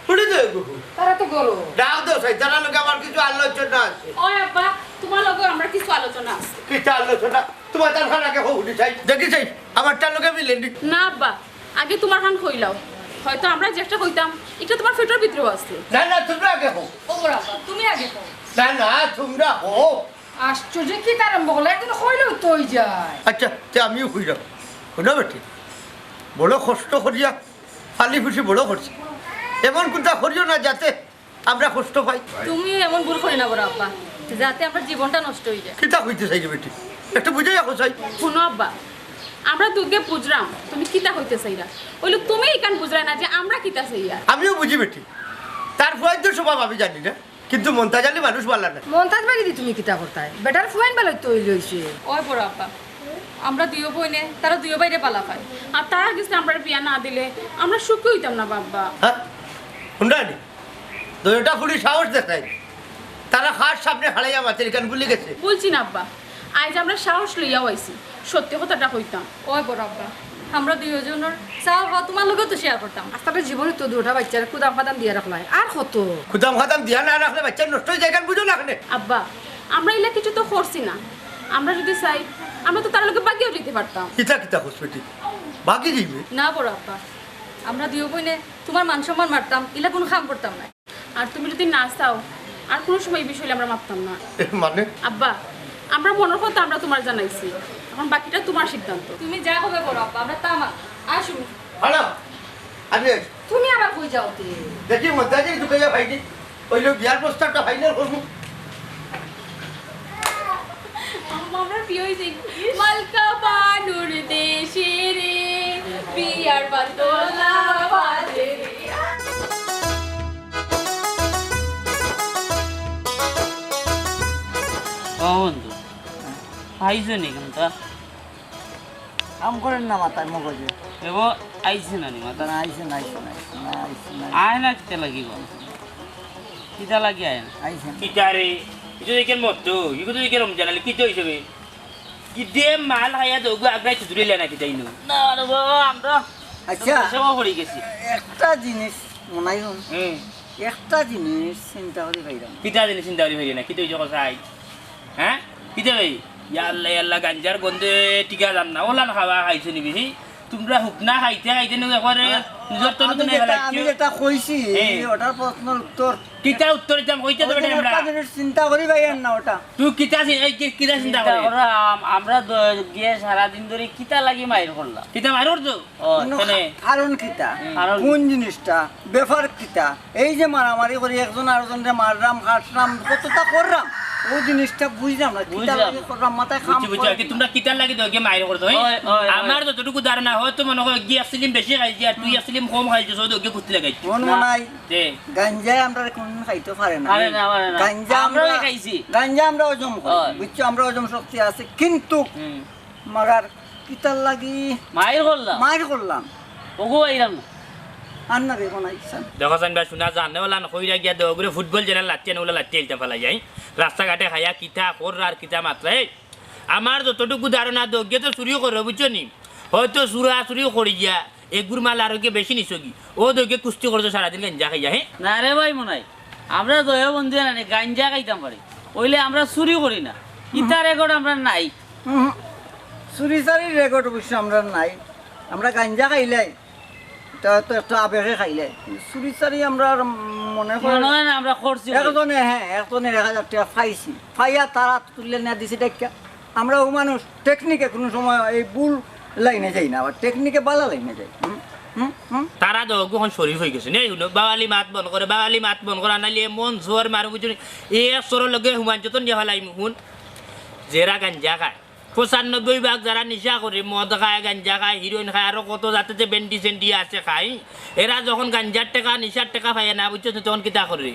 শুনি তো গুহু তারা তো গরো ডাক দো সাইতারা লোক আমার কিছু আলোচনা আছে ওই আব্বা তোমার লগে আমরা কিছু আলোচনা আছে কি আলোচনা তোমার তার খানাকে হুনি চাই দেখি চাই আমার তার লোকে মিলেনি না আব্বা আগে তোমার খান কইলাও হয়তো আমরা যেটা কইতাম এটা তোমার পেটের ভিতরেও আছে না না তোমরা আগে হো ও বড় তুমি আগে কও না না তোমরা হো আশ্চর্য কি তার আরম্ভ করলে একদিন হইলেও তোই যায় আচ্ছা তে আমিও হই যাও শোনো বেটি বড় কষ্ট করিয়া ফালি খুশি বড় করছি এমন কোনটা করিও না যাতে আমরা কষ্ট পাই তুমি এমন ভুল করি না বড় আব্বা যাতে আপনার জীবনটা নষ্ট হয়ে যায় কিতা হইতে চাই বেটি একটু বুঝাই রাখো চাই শুনো আব্বা আমরা তোকে বুঝরাম তুমি কিতা হইতে চাইরা ওইলো তুমি এখান বুঝরাই না যে আমরা কিতা চাইয়া আমিও বুঝি বেটি তার ফুয়াইতো স্বভাব আমি জানি না কিন্তু মন্তাজ আলী মানুষ ভালো না মন্তাজ বাড়ি দি তুমি কিতা করতাই বেটার ফুয়াইন বেলা তৈরি হইছে ওই বড় আপা আমরা দুইও বইনে তারা দুইও বাইরে পালা পায় আর তারা কিছু আমরা বিয়া না দিলে আমরা সুখী হইতাম না বাবা হ্যাঁ শুনরানি দুইটা ফুড়ি সাহস দেখাই তারা খাস সামনে হারাইয়া মাছের কান ভুলে গেছে বলছি না আব্বা আজ আমরা সাহস লইয়া হইছি সত্যি কথাটা কইতাম ওই বড় আব্বা আমরা দুইজনের চাও তোমার লগে তো শেয়ার করতাম আস্তাটা জীবনে তো দুটা বাচ্চার কুদাম ফাদাম দিয়ে রাখলাই আর কত খুদাম খাদাম দিয়া না রাখলে বাচ্চা নষ্ট হয়ে যায় কান বুঝো না কেন আব্বা আমরা এলা কিছু তো করছি না আমরা যদি চাই আমরা তো তার লোকে বাকিও দিতে পারতাম কিতা কিতা হসপিটি বাকি দিবে না বড় আব্বা আমরা দুই বইনে তোমার মান সম্মান মারতাম ইলা কোনো কাম করতাম না আর তুমি যদি না চাও আর কোনো সময় এই বিষয়ে আমরা মাপতাম না মানে আব্বা আমরা মনের কথা আমরা তোমার জানাইছি এখন বাকিটা তোমার সিদ্ধান্ত তুমি যা হবে বড় আব্বা আমরা তা মা আসুন হ্যালো আমি তুমি আবার কই যাও তে দেখি মন্তাজে ঢুকে যা ভাইটি ওইলো বিয়ার প্রস্তাবটা ফাইনাল করবো আমরা প্রিয় হইছি মালকা বানুর দেশে রে বিয়ার বাতলা বাজে বন্ধু আইছে নি কিন্তু কাম করেন না মাথায় মগজে এব আইছে না নি মাতা না আইসে না আইসে না আইসে না আইসে না আয় না কিতা লাগিব কিতা লাগি আয় না আইসে না কিতারে ইতো দেখেন মতো ইগো তো দেখেন রমজান আলী কিতো হিসেবে কি দে মাল হায়া দগু আগ্রাই চুদুরিলে না কিতাই নো না রে বাবা আমরা আচ্ছা সেবা পড়ে গেছি একটা জিনিস মনে হন হুম একটা জিনিস চিন্তা করে পাইলাম কিতা দিলে চিন্তা করি হইলে না কিতো হিসেবে কথা আই হ্যাঁ কিতা ভাই ইয়াল্লা গাঞ্জার গন্ধে টিকা জান না ওলান খাওয়া খাইছো নিবি হি তোমরা হুকনা খাইতে খাইতে নো একবারে নিজর তো আমি যেটা কইছি ওটার প্রশ্নের উত্তর কিতা উত্তর দিতাম কইতে তো বেটা আমরা একটা জিনিস চিন্তা করি পাইয়েন না ওটা তুই কিতা কিতা চিন্তা করে আমরা গিয়ে সারাদিন ধরে কিতা লাগি মাইর করলাম কিতা মার করছো কোনো কারণ কিতা কোন জিনিসটা ব্যাপার কিতা এই যে মারামারি করি একজন আরেকজনকে মারলাম কাটলাম কতটা করলাম ওই জিনিসটা বুঝলাম না কিতা লাগে করলাম মাথায় খাম বুঝছো কি তোমরা কিতা লাগি দগে মাইর করছো আমার যতটুকু ধারণা হয়তো মনে হয় গিয়ে আসলিম বেশি খাইছি আর তুই আসলিম কম খাইছিস ওই দগে কুস্তি লাগাইছিস মন মনাই যে গাঞ্জায় আমরা কোন খাইতে পারে না পারে না গাঞ্জা আমরা খাইছি গাঞ্জা আমরা ওজন করি বুঝছো আমরা ওজন শক্তি আছে কিন্তু মাগার কিতার লাগি মাইর করলাম মার করলাম ওগো আইরাম না আর না রে কোন আইসা দেখো সান বা শোনা জানে ওলা কইরা গিয়া দগরে ফুটবল যেন লাত্তি না ওলা লাত্তি এলতে ফেলা যায় রাস্তাঘাটে খাইয়া কিতা কর আর কিতা মাত্র আমার যতটুকু ধারণা দগে তো চুরিও করো বুঝছো নি হয়তো চুরা চুরিও করি গিয়া এগুর মাল আরো বেশি নিছগি ও দগে কুস্তি করছো সারাদিন গাঞ্জা খাইয়া হ্যাঁ না রে ভাই মনাই আমরা দয়া বন্ধু না গাঞ্জা খাইতাম পারি ওইলে আমরা চুরি করি না ইটা রেকর্ড আমরা নাই চুরি চারি রেকর্ড অবশ্য আমরা নাই আমরা গাঞ্জা খাইলাই তা তো একটা আবেগে খাইলাই চুরি চারি আমরা মনে মনে হয় না আমরা করছি একজনে হ্যাঁ একজনে 1000 টাকা পাইছি পাইয়া তারা তুললে না দিছি দেখা আমরা ও মানুষ টেকনিকে কোনো সময় এই ভুল লাইনে যাই না আবার টেকনিকে বালা লাইনে যাই তারা দগু এখন শরীফ হয়ে গেছে নেই শুনো বাঙালি মাত বন্ধ করে বাঙালি মাত বন্ধ করে আনালি মন জোর মারো বুঝুন এ সরর লগে হুমান যতন দিয়া ফেলাই শুন জেরা গাঞ্জা খায় 95% যারা নিশা করে মদ খায় গাঞ্জা খায় হিরোইন খায় আরো কত যাতে যে বেন্ডি সেন্ডি আছে খায় এরা যখন গাঞ্জার টাকা নিশার টাকা পায় না বুঝছো তখন কিতা করে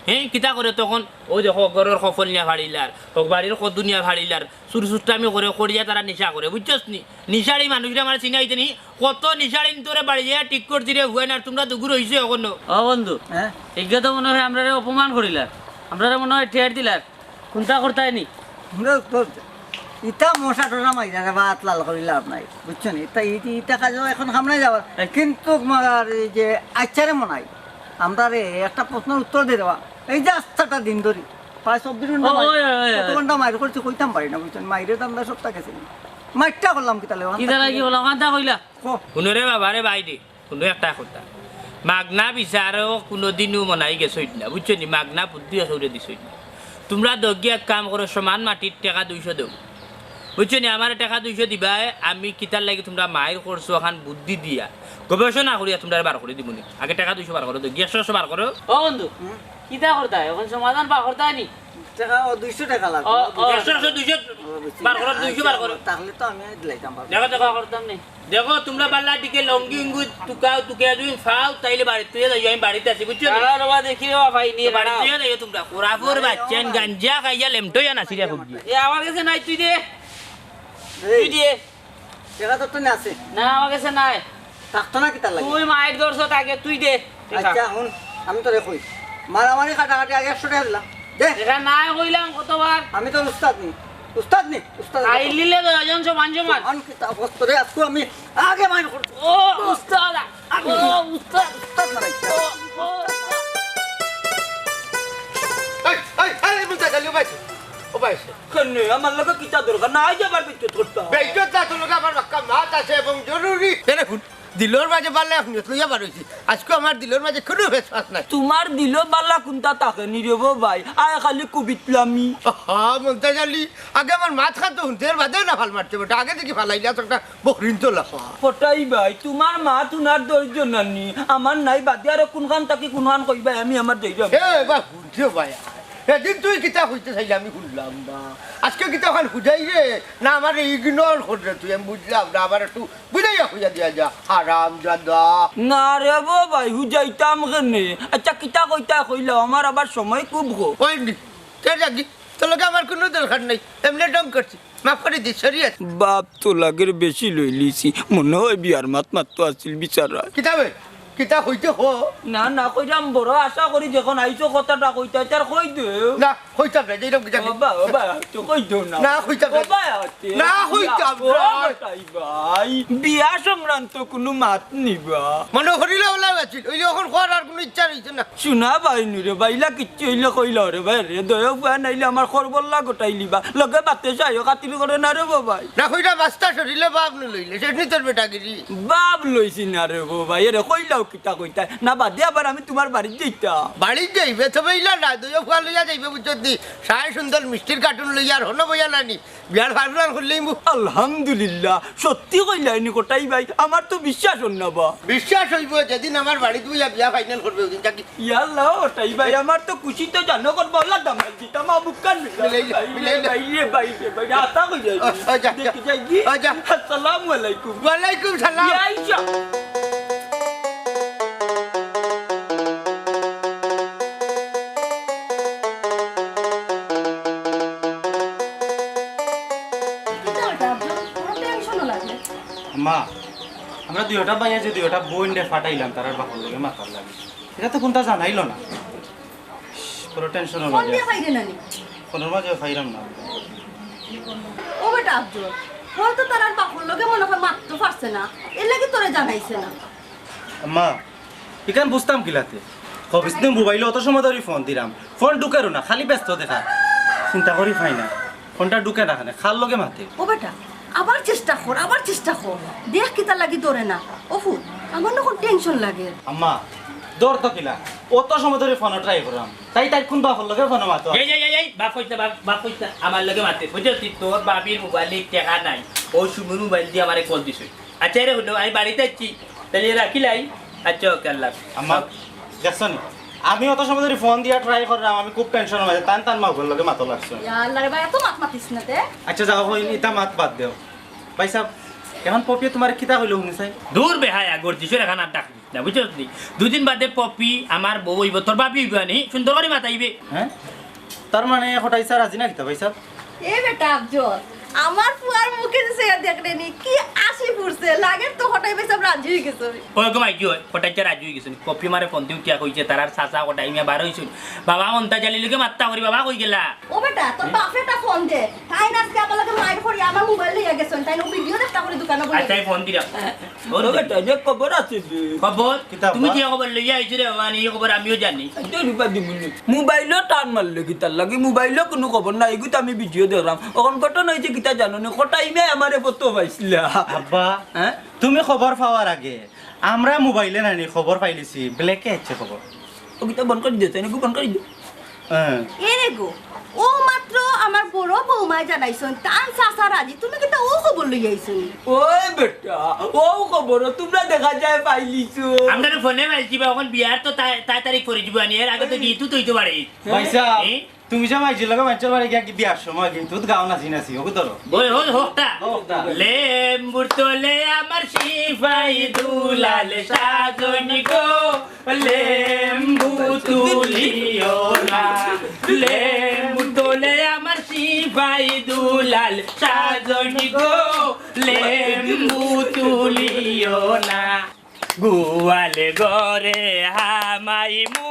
হ্যাঁ কিতা করে তখন ওই দেখো ঘরের সফল নিয়া ভাড়িলার হোক বাড়ির কদু নিয়া ভাড়িলার চুর চুষ্টামি করে করিয়া তারা নিশা করে বুঝছস নি নিশারি মানুষরা আমার চিনাইতে নি কত নিশারি তোরে বাড়ি যায় ঠিক করছি রে হুয়ে না তোমরা দুগুর হয়েছে এখনো ও বন্ধু হ্যাঁ এগুলো তো মনে হয় আমরা অপমান করিলার আমরা মনে হয় ঠেয়ার দিলার কোনটা করতাই নি ইটা মশা টসা মাইরা ভাত লাল করি লাভ নাই বুঝছো নি তা ইটা কাজ এখন সামনে যাবার কিন্তু এই যে আচ্ছারে মনাই আমরা রে একটা প্রশ্নের উত্তর দিয়ে দেওয়া এই যে আস্থাটা দিন ধরি প্রায় 24 ঘন্টা মাইর করছি কইতাম পারি না বুঝছেন মাইরে তো আমরা সপ্তাহ গেছি মাইরটা করলাম কি তাহলে কি বললাম কাঁদা কইলা শুনো রে বাবা রে বাইরে শুনো একটা কথা মাগনা বিচারও কোনোদিনও মনাই গেছই না বুঝছো নি মাগনা বুদ্ধি সৌরে দিছই না তোমরা দগিয়া কাম করো সমান মাটির টাকা 200 দেও বুঝছো নি আমার টাকা 200 দিবা আমি কিতার লাগি তোমরা মায়ের করছো এখন বুদ্ধি দিয়া গবেষণা করিয়া তোমরা বার করে দিবনি আগে টাকা 200 বার করো 100 বার করো ও বন্ধু কিতা করতা এখন সমাধান বা করতা নি টাকা 200 টাকা লাগবে 100 বার করো 200 বার করো তাহলে তো আমি দিলাইতাম পারবো দেখো দেখো করতাম নি দেখো তোমরা বাল্লা দিকে লঙ্গি ইঙ্গু তুকাও তুকে তুমি ফাও তাইলে বাড়িতে যাই আমি বাড়িতে আছি বুঝছো টাকা রবা দেখি ও ভাই নিয়ে বাড়িতে যাই তোমরা কোরাফুর বাচ্চান গাঞ্জা খাইয়া লেমটোয়া নাছিরা খুবজি এ আমার কাছে নাই তুই দে তুই দে টাকা তো না আছে না আমার কাছে নাই থাকতো না কিতা লাগে তুই মাইর দর্শ তাকে তুই দে আচ্ছা হুন আমি তোরে কই মারামারি কাটাকাটি আগে 100 টাকা দিলাম দে দেখা নাই কইলাম কতবার আমি তো উস্তাদ নি উস্তাদ আইলিলে তো একজন সমান সমান মান কিতা বস্তরে আজকে আমি আগে মাইন করব ও উস্তাদ ও উস্তাদ উস্তাদ মারাইছে এই বুঝা গেল ও বাইছে কেনে আমার লগে কিতা দরকার নাই যাবার বিদ্যুৎ করতে বেইজ্জত যা তোর লগে আমার বাক্কা মাত আছে এবং জরুরি দেখুন দিলর মাঝে পারলে আপনি লইয়া বার হইছি আজকে আমার দিলর মাঝে কোনো ফেসফাস নাই তোমার দিল বালা কোনটা তাকে নিরেব ভাই আয় খালি কুবিতলামি হ্যাঁ মন্তাজ আলী আগে আমার মাত খাতো শুনতে এর বাদেও না ফাল মারতে বেটা আগে দেখি ফালাইলা তো একটা বকরিন তো লাফা ফটাই ভাই তোমার মা তুনার ধৈর্য নানি আমার নাই বাদে আর কোনখান তাকে কোনখান কইবা আমি আমার ধৈর্য এ বা শুনছিও ভাই এদিন তুই কিতা হইতে চাইলে আমি শুনলাম না আজকে কিতা খান খুঁজাই রে না আমার ইগনোর করলে তুই আমি বুঝলাম না আবার একটু বুঝাইয়া খুঁজা দিয়া যা আরাম জাদা না রে ভাই হুজাইতাম কেনে আচ্ছা কিতা কইতা কইলা আমার আবার সময় খুব গো হয়নি কে জাগি তোর লগে আমার কোনো দরকার নেই এমনি ডং করছি মাফ করে দিস সরিয়ে বাপ তো লাগের বেশি লই লিছি মনে হয় বিয়ার মাত তো আসছিল বিচারা কিতাবে কিতা হইতে হো না না কইরাম বড় আশা করি যখন আইছো কথাটা কইতা তার কই দেও না হইতাম না যেরকম কিতা বাবা তো কই দেও না না হইতাম না না হইতাম ভাই বিয়া সংক্রান্ত কোনো মাত নিবা মনে করিলে ওলা আছিল ওই এখন খোয়ার আর কোনো ইচ্ছা রইছে না শুনা ভাই নুরে বাইলা কিচ্ছু হইলে কইলা রে ভাই রে দয়া উপায় নাইলে আমার খরবল্লা গোটাই লিবা লগে বাতে যাইও কাতিল করে না রে ভাই না কইরা বাস্তা সরিলে বাপ ন লইলে সেটনি তোর বেটাগিরি বাপ লইছি না রে ভাই রে কইলাও কিতা কইতা না বাদে আবার আমি তোমার বাড়ি যাইতা বাড়ি যাইবে তবে ইলা না দুইও ফুয়া লইয়া যাইবে বুঝতি সাই সুন্দর মিষ্টির কার্টুন লইয়া আর হনো বইয়া নানি বিয়ার ফারুন করলেই মু আলহামদুলিল্লাহ সত্যি কইলাইনি কোটাই ভাই আমার তো বিশ্বাস হন না বা বিশ্বাস হইব যেদিন আমার বাড়ি তুইয়া বিয়া ফাইনাল করবে ওদিন তাকি ইয়াল্লা ওটাই ভাই আমার তো খুশি তো জানো কর বললা দামাল দিতা মা বুকান ভাই আতা কই যাই দেখি যাই কি আসসালামু আলাইকুম ওয়ালাইকুম সালাম আইসা মা আমরা দুইটা বাইয়া যে দুইটা বোন ডে ফাটাইলাম তার বাপর লগে মাথার লাগে এটা তো কোনটা জানাইলো না পুরো টেনশনের মাঝে ফোনের মাঝে ফাইরাম না ও বেটা আফজল হয়তো তার আর বাপুর লোকে মনে হয় মাত্র পারছে না এর লাগি তোরে জানাইছে না মা এখান বুঝতাম কিলাতে কবিসনে মোবাইলে অত সময় ধরে ফোন দিলাম ফোন ঢুকারো না খালি ব্যস্ত দেখা চিন্তা করি ফাই না ফোনটা ঢুকে না খাল লগে মাথে ও বেটা আবার চেষ্টা কর দেখ কি তার লাগি তোরে না ওফু আমার না কোন টেনশন লাগে আম্মা দর তো কিলা অত সময় ধরে ফোন ট্রাই করলাম তাই কোন বাপর লগে ফোন মাতো এই বাপ কইতা আমার লগে মাতে বুঝছিস তোর বাবির মোবাইলে টাকা নাই ও সুমন মোবাইল দিয়ে আমারে কল দিছ আচ্ছা রে হলো আমি বাড়িতে আছি তাহলে রাখিলাই আচ্ছা ওকে আল্লাহ আম্মা দেখছনি আমি অত সময় ধরে ফোন দিয়া ট্রাই করলাম আমি খুব টেনশন মাঝে টান মা লগে মাতো লাগছে আল্লাহ রে ভাই এত মাতিস না তে আচ্ছা যাও হই ইতা মাত বাদ দেও ভাই সাহেব এখন পপিয়ে তোমার কিতা হইলো শুনি চাই দূর বেহায়া গর্জিস এখানে আর ডাকবি না বুঝছিস নি দুদিন বাদে পপি আমার বউ হইব তোর বাপি হইব নি সুন্দর করে মাতাইবে হ্যাঁ তার মানে হঠাৎ রাজি না কিতা ভাই সাহেব এ বেটা আফজল আমার ফুয়ার মুখে সে দেখলেনি কি আসি ফুরছে লাগে তো হঠাই বেসব রাজি হয়ে গেছে ওই গমাই কি হয় হঠাৎ রাজি হয়ে গেছে পপি মারে ফোন দিউ টিয়া কইছে তার চাচা কোটাই মিয়া বার হইছে বাবা মন্তা জালি লগে মাত্তা করি বাবা কই গেলা ও বেটা তোর বাপেটা ফোন দে তাই না আজকে আমার লগে মাইর করি আমার মোবাইল লইয়া গেছন তাই নো ভিডিও দেখতা করে দোকানে বলে আচ্ছা ফোন দিরা ওর বেটা যে খবর আছে খবর তুমি কি খবর লইয়া আইছ রে মানে এই খবর আমিও জানি মোবাইলও টান মারলে কি তার লাগে মোবাইলও কোনো খবর নাই এগুলো আমি ভিডিও দেখলাম এখন ঘটনা হয়েছে কিতা জানো না কটাইমে আমারে ফটো পাইছিলা আব্বা হ্যাঁ তুমি খবর পাওয়ার আগে আমরা মোবাইলে নানি খবর পাইলিছি ব্ল্যাকে আছে খবর ওকিটা বন্ধ করে দিতে নাকি বন্ধ করে দিও এ রে গো ও মাত্র আমার বড় বৌমায় জানাইছেন টান চাচা রাজি তুমি কিন্তু ও খবর লই আইছেন ওই বেটা ও খবর তোমরা দেখা যায় পাইলিছো আমরা ফোনে পাইছি বা এখন বিয়ার তো তাই তারিখ করে দিব আনি এর আগে তো গিয়ে তুই তো পারে ভাইসা তুমি যে মাইছিল লাগা মাইছিল বাড়ি গিয়া কি বিয়ার সময় কিন্তু গাও নাচি নাচি ওকে ধরো বই হোকটা লেম্বুর তোলে আমার সিপাই দুলাল সাজনি গো লেম্বু তুলিও না লেম্বু তোলে আমার সিপাই দুলাল সাজনি গো লেম্বু তুলিও না গোয়ালে গরে হামাইমু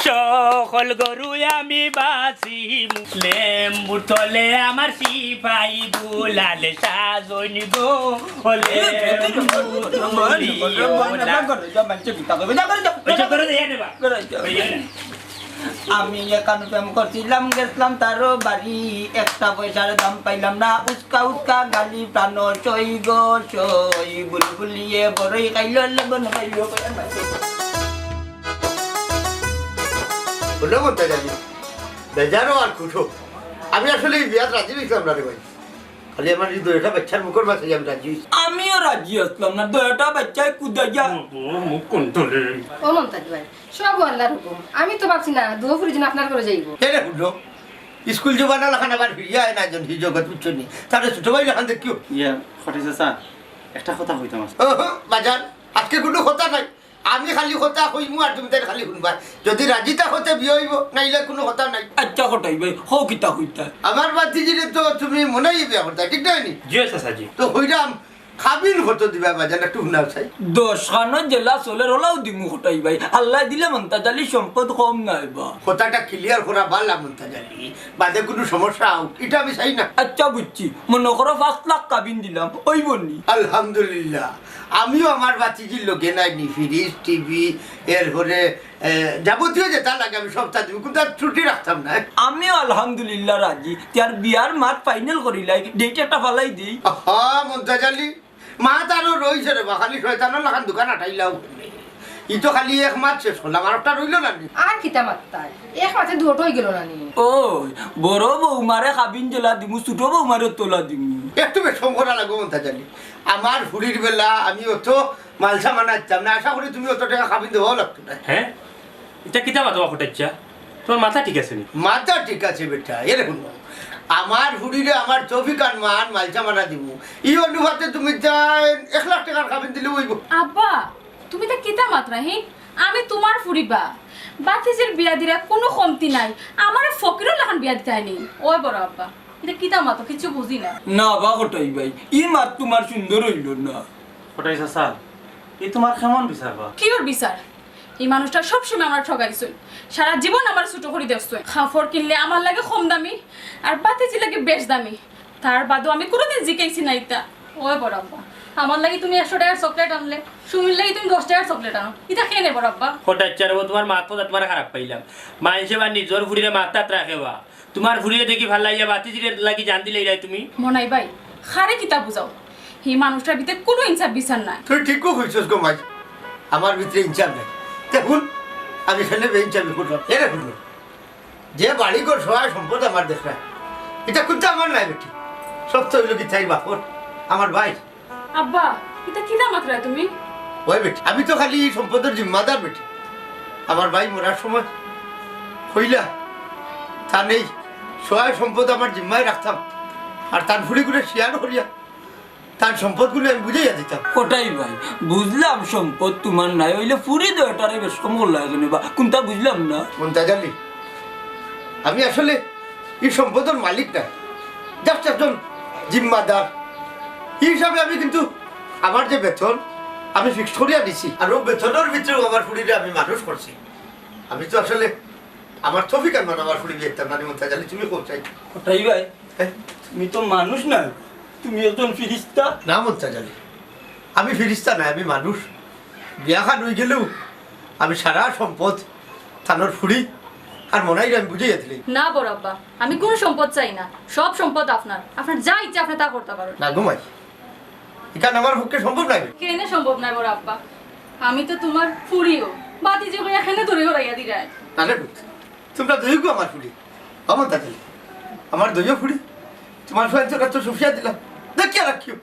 সকল গরু আমি বাঁচিমু লেম্বু তলে আমার সিপাই দুলাল সাজনি গো আমি এখানে প্রেম করছিলাম গেছিলাম তারও বাড়ি একটা পয়সার দাম পাইলাম না উস্কা উস্কা গালি প্রাণ চই গো চই বুলবুলিয়ে বড়ই খাইল লগন খাইল বললো বলতে জানি বেজারও আর খুশো আমি আসলে এই বিয়াত রাজি হইছিলাম না রে ভাই খালি আমার এই দুইটা বাচ্চার মুখের মাঝে আমি রাজি হইছি আমিও রাজি আসলাম না দুটা বাচ্চায় কুদাইয়া মুখ কন্ট্রোলে ও মমতাজ ভাই সব আল্লাহর হুকুম আমি তো ভাবছি না দুপুর দিন আপনার করে যাইব কেন বুঝলো স্কুল জবানা লাখান আবার ফিরিয়া হয় না একজন জগৎ বুঝছনি তাহলে ছোট ভাই লাখান দেখিও ইয়া খটিছে স্যার একটা কথা কইতাম বাজার আজকে কোনো কথা নাই আমি খালি কথা কইমু আর তুমি তাই খালি শুনবা যদি রাজিতা হতে বিয়ে হইব নাইলে কোনো কথা নাই আচ্ছা কটাই ভাই হো কিতা কইতা আমার বাতিজিরে তো তুমি মনেই বিয়া করতা ঠিক নাই নি জি চাচাজি তো হইরাম খাবিন হতো দিবা বাজার একটু শুনাও চাই 10খানা জেলা চলে রলাও দিমু কটাই ভাই আল্লাহ দিলে মন্তাজ আলী সম্পদ কম নাই বা কথাটা ক্লিয়ার করা বালা মন্তাজ আলী বাদে কোনো সমস্যা হোক এটা আমি চাই না আচ্ছা বুঝছি মনে করো 5 লাখ কাবিন দিলাম ওই বলনি আলহামদুলিল্লাহ আমিও আমার বাতিজির লোকে নাইনি ফ্রিজ টিভি এরপরে যাবতীয় যেটা লাগে আমি সপ্তাহ দিব কিন্তু ছুটি রাখতাম না আমিও আলহামদুলিল্লাহ রাজি তার বিয়ার মাঠ ফাইনাল করিলাই ডেট একটা ফালাই দিই হ্যাঁ মন্তাজ আলী মা তারও রয়েছে রে বা খালি শয়তানের লাখান দোকান আটাইলাও ই তো খালি এক মাস শেষ করলাম আর একটা রইল না আর কিতা মাত্তায় এক মাসে দুটো হয়ে গেল না নি ওই বড় বৌমারে কাবিন জেলা দিমু ছোট বৌমারে তোলা দিমু একটু বেশম করা লাগবো মন্তাজ আলী আমার ফুরির বেলা আমি অত মালসা মানাচ্তাম না আশা করি তুমি অত টাকা খাবিন দেওয়াও লাগতো না হ্যাঁ এটা কিতা বাতো হঠাচ্ছা তোমার মাথা ঠিক আছে নি মাথা ঠিক আছে বেটা এরকম আমার ফুরিরে আমার চৌফিকান মান মালসা মানা দিব এই অনুপাতে তুমি যাই 1 লাখ টাকার খাবিন দিলে হইব আব্বা তুমি তো কিতা মাত্রা হি আমি তোমার ফুরিবা বাতিজের বিয়া দিরা কোনো কমতি নাই আমার ফকিরও লাখান বিয়া দিতে হয়নি ওই বড় আব্বা এটা কিতা মাত্র কিছু বুঝি না না বা কটাই ভাই ই মাত তোমার সুন্দর হইল না খটাইছে স্যার এই তোমার কেমন বিচার বা কি ওর বিচার এই মানুষটা সবসময় আমার ঠগাইছে সারা জীবন আমার ছোট করে দেখছে খাফর কিনলে আমার লাগে কম দামি আর বাতিজি লাগে বেশ দামি তার বাদও আমি কোনোদিন জিকাইছি না এটা ওই বড় আব্বা আমার লাগি তুমি 100 টাকার চকলেট আনলে সুমির লাগি তুমি 10 টাকার চকলেট আনো এটা খেয়ে নেবো আব্বা হঠাচ্ছা রে তোমার মাথা তোমার খারাপ পাইলাম মানুষে বা নিজের ফুরিরে মাথা রাখে বা তোমার ফুরিরে দেখি ভাল লাগিয়া বাতিজিরে লাগি জান দিলে তুমি মনাই ভাই খারে কিতা বুঝাও এই মানুষটার ভিতরে কোনো ইনসাফ বিচার নাই তুই ঠিকও কইছস গো মাই আমার ভিতরে ইনসাফ নাই দেখুন আমি খেলে বেঞ্চাবি করলাম এরকম যে বাড়ি ঘর সহায় সম্পদ আমার দেখা এটা কিন্তু আমার নাই বেটি সব তো হইল কি চাই বাপর আমার ভাই আব্বা এটা কিতা মাত্রা তুমি ওই বেটি আমি তো খালি সম্পদের জিম্মাদার বেটি আমার ভাই মরার সময় হইলা তা নেই সহায় সম্পদ আমার জিম্মায় রাখতাম আর তার ফুলি করে শেয়ার করিয়া তার সম্পদগুলো আমি বুঝাইয়া দিতাম কোটাই ভাই বুঝলাম সম্পদ তোমার নাই হইলে ফুরি দেওয়াটারে বেশ কম করলা এখানে বা কোনটা বুঝলাম না মন্তাজ আলী আমি আসলে এই সম্পদের মালিক না জাস্ট একজন জিম্মাদার এই হিসাবে আমি কিন্তু আমার যে বেতন আমি ফিক্স করিয়া দিছি আর ও বেতনের ভিতরেও আমার ফুড়িরে আমি মানুষ করছি আমি তো আসলে আমার তফিকার মান আমার ফুড়ি দেখতাম না মন্তাজ আলী তুমি কোথায় কোটাই ভাই তুমি তো মানুষ না তুমি একজন ফিরিস্তা না মন্তাজ আলী আমি ফিরিস্তা না আমি মানুষ বিয়া খান হয়ে গেলেও আমি সারা সম্পদ থানোর ফুড়ি আর মনাইরে আমি বুঝাইয়া দিলি না বড় আব্বা আমি কোনো সম্পদ চাই না সব সম্পদ আপনার আপনার যা ইচ্ছা আপনি তা করতে পারেন না ঘুমাই এখানে আমার পক্ষে সম্ভব নাই কেনে সম্ভব না বড় আব্বা আমি তো তোমার ফুরিও বাতি যে এখানে ধরে হরাইয়া দিরাই তাহলে তোমরা দুই গো আমার ফুড়ি আমার দাদি আমার দইও ফুড়ি তোমার ফ্যান তো সুফিয়া দিলাম দেখিয়া রাখিও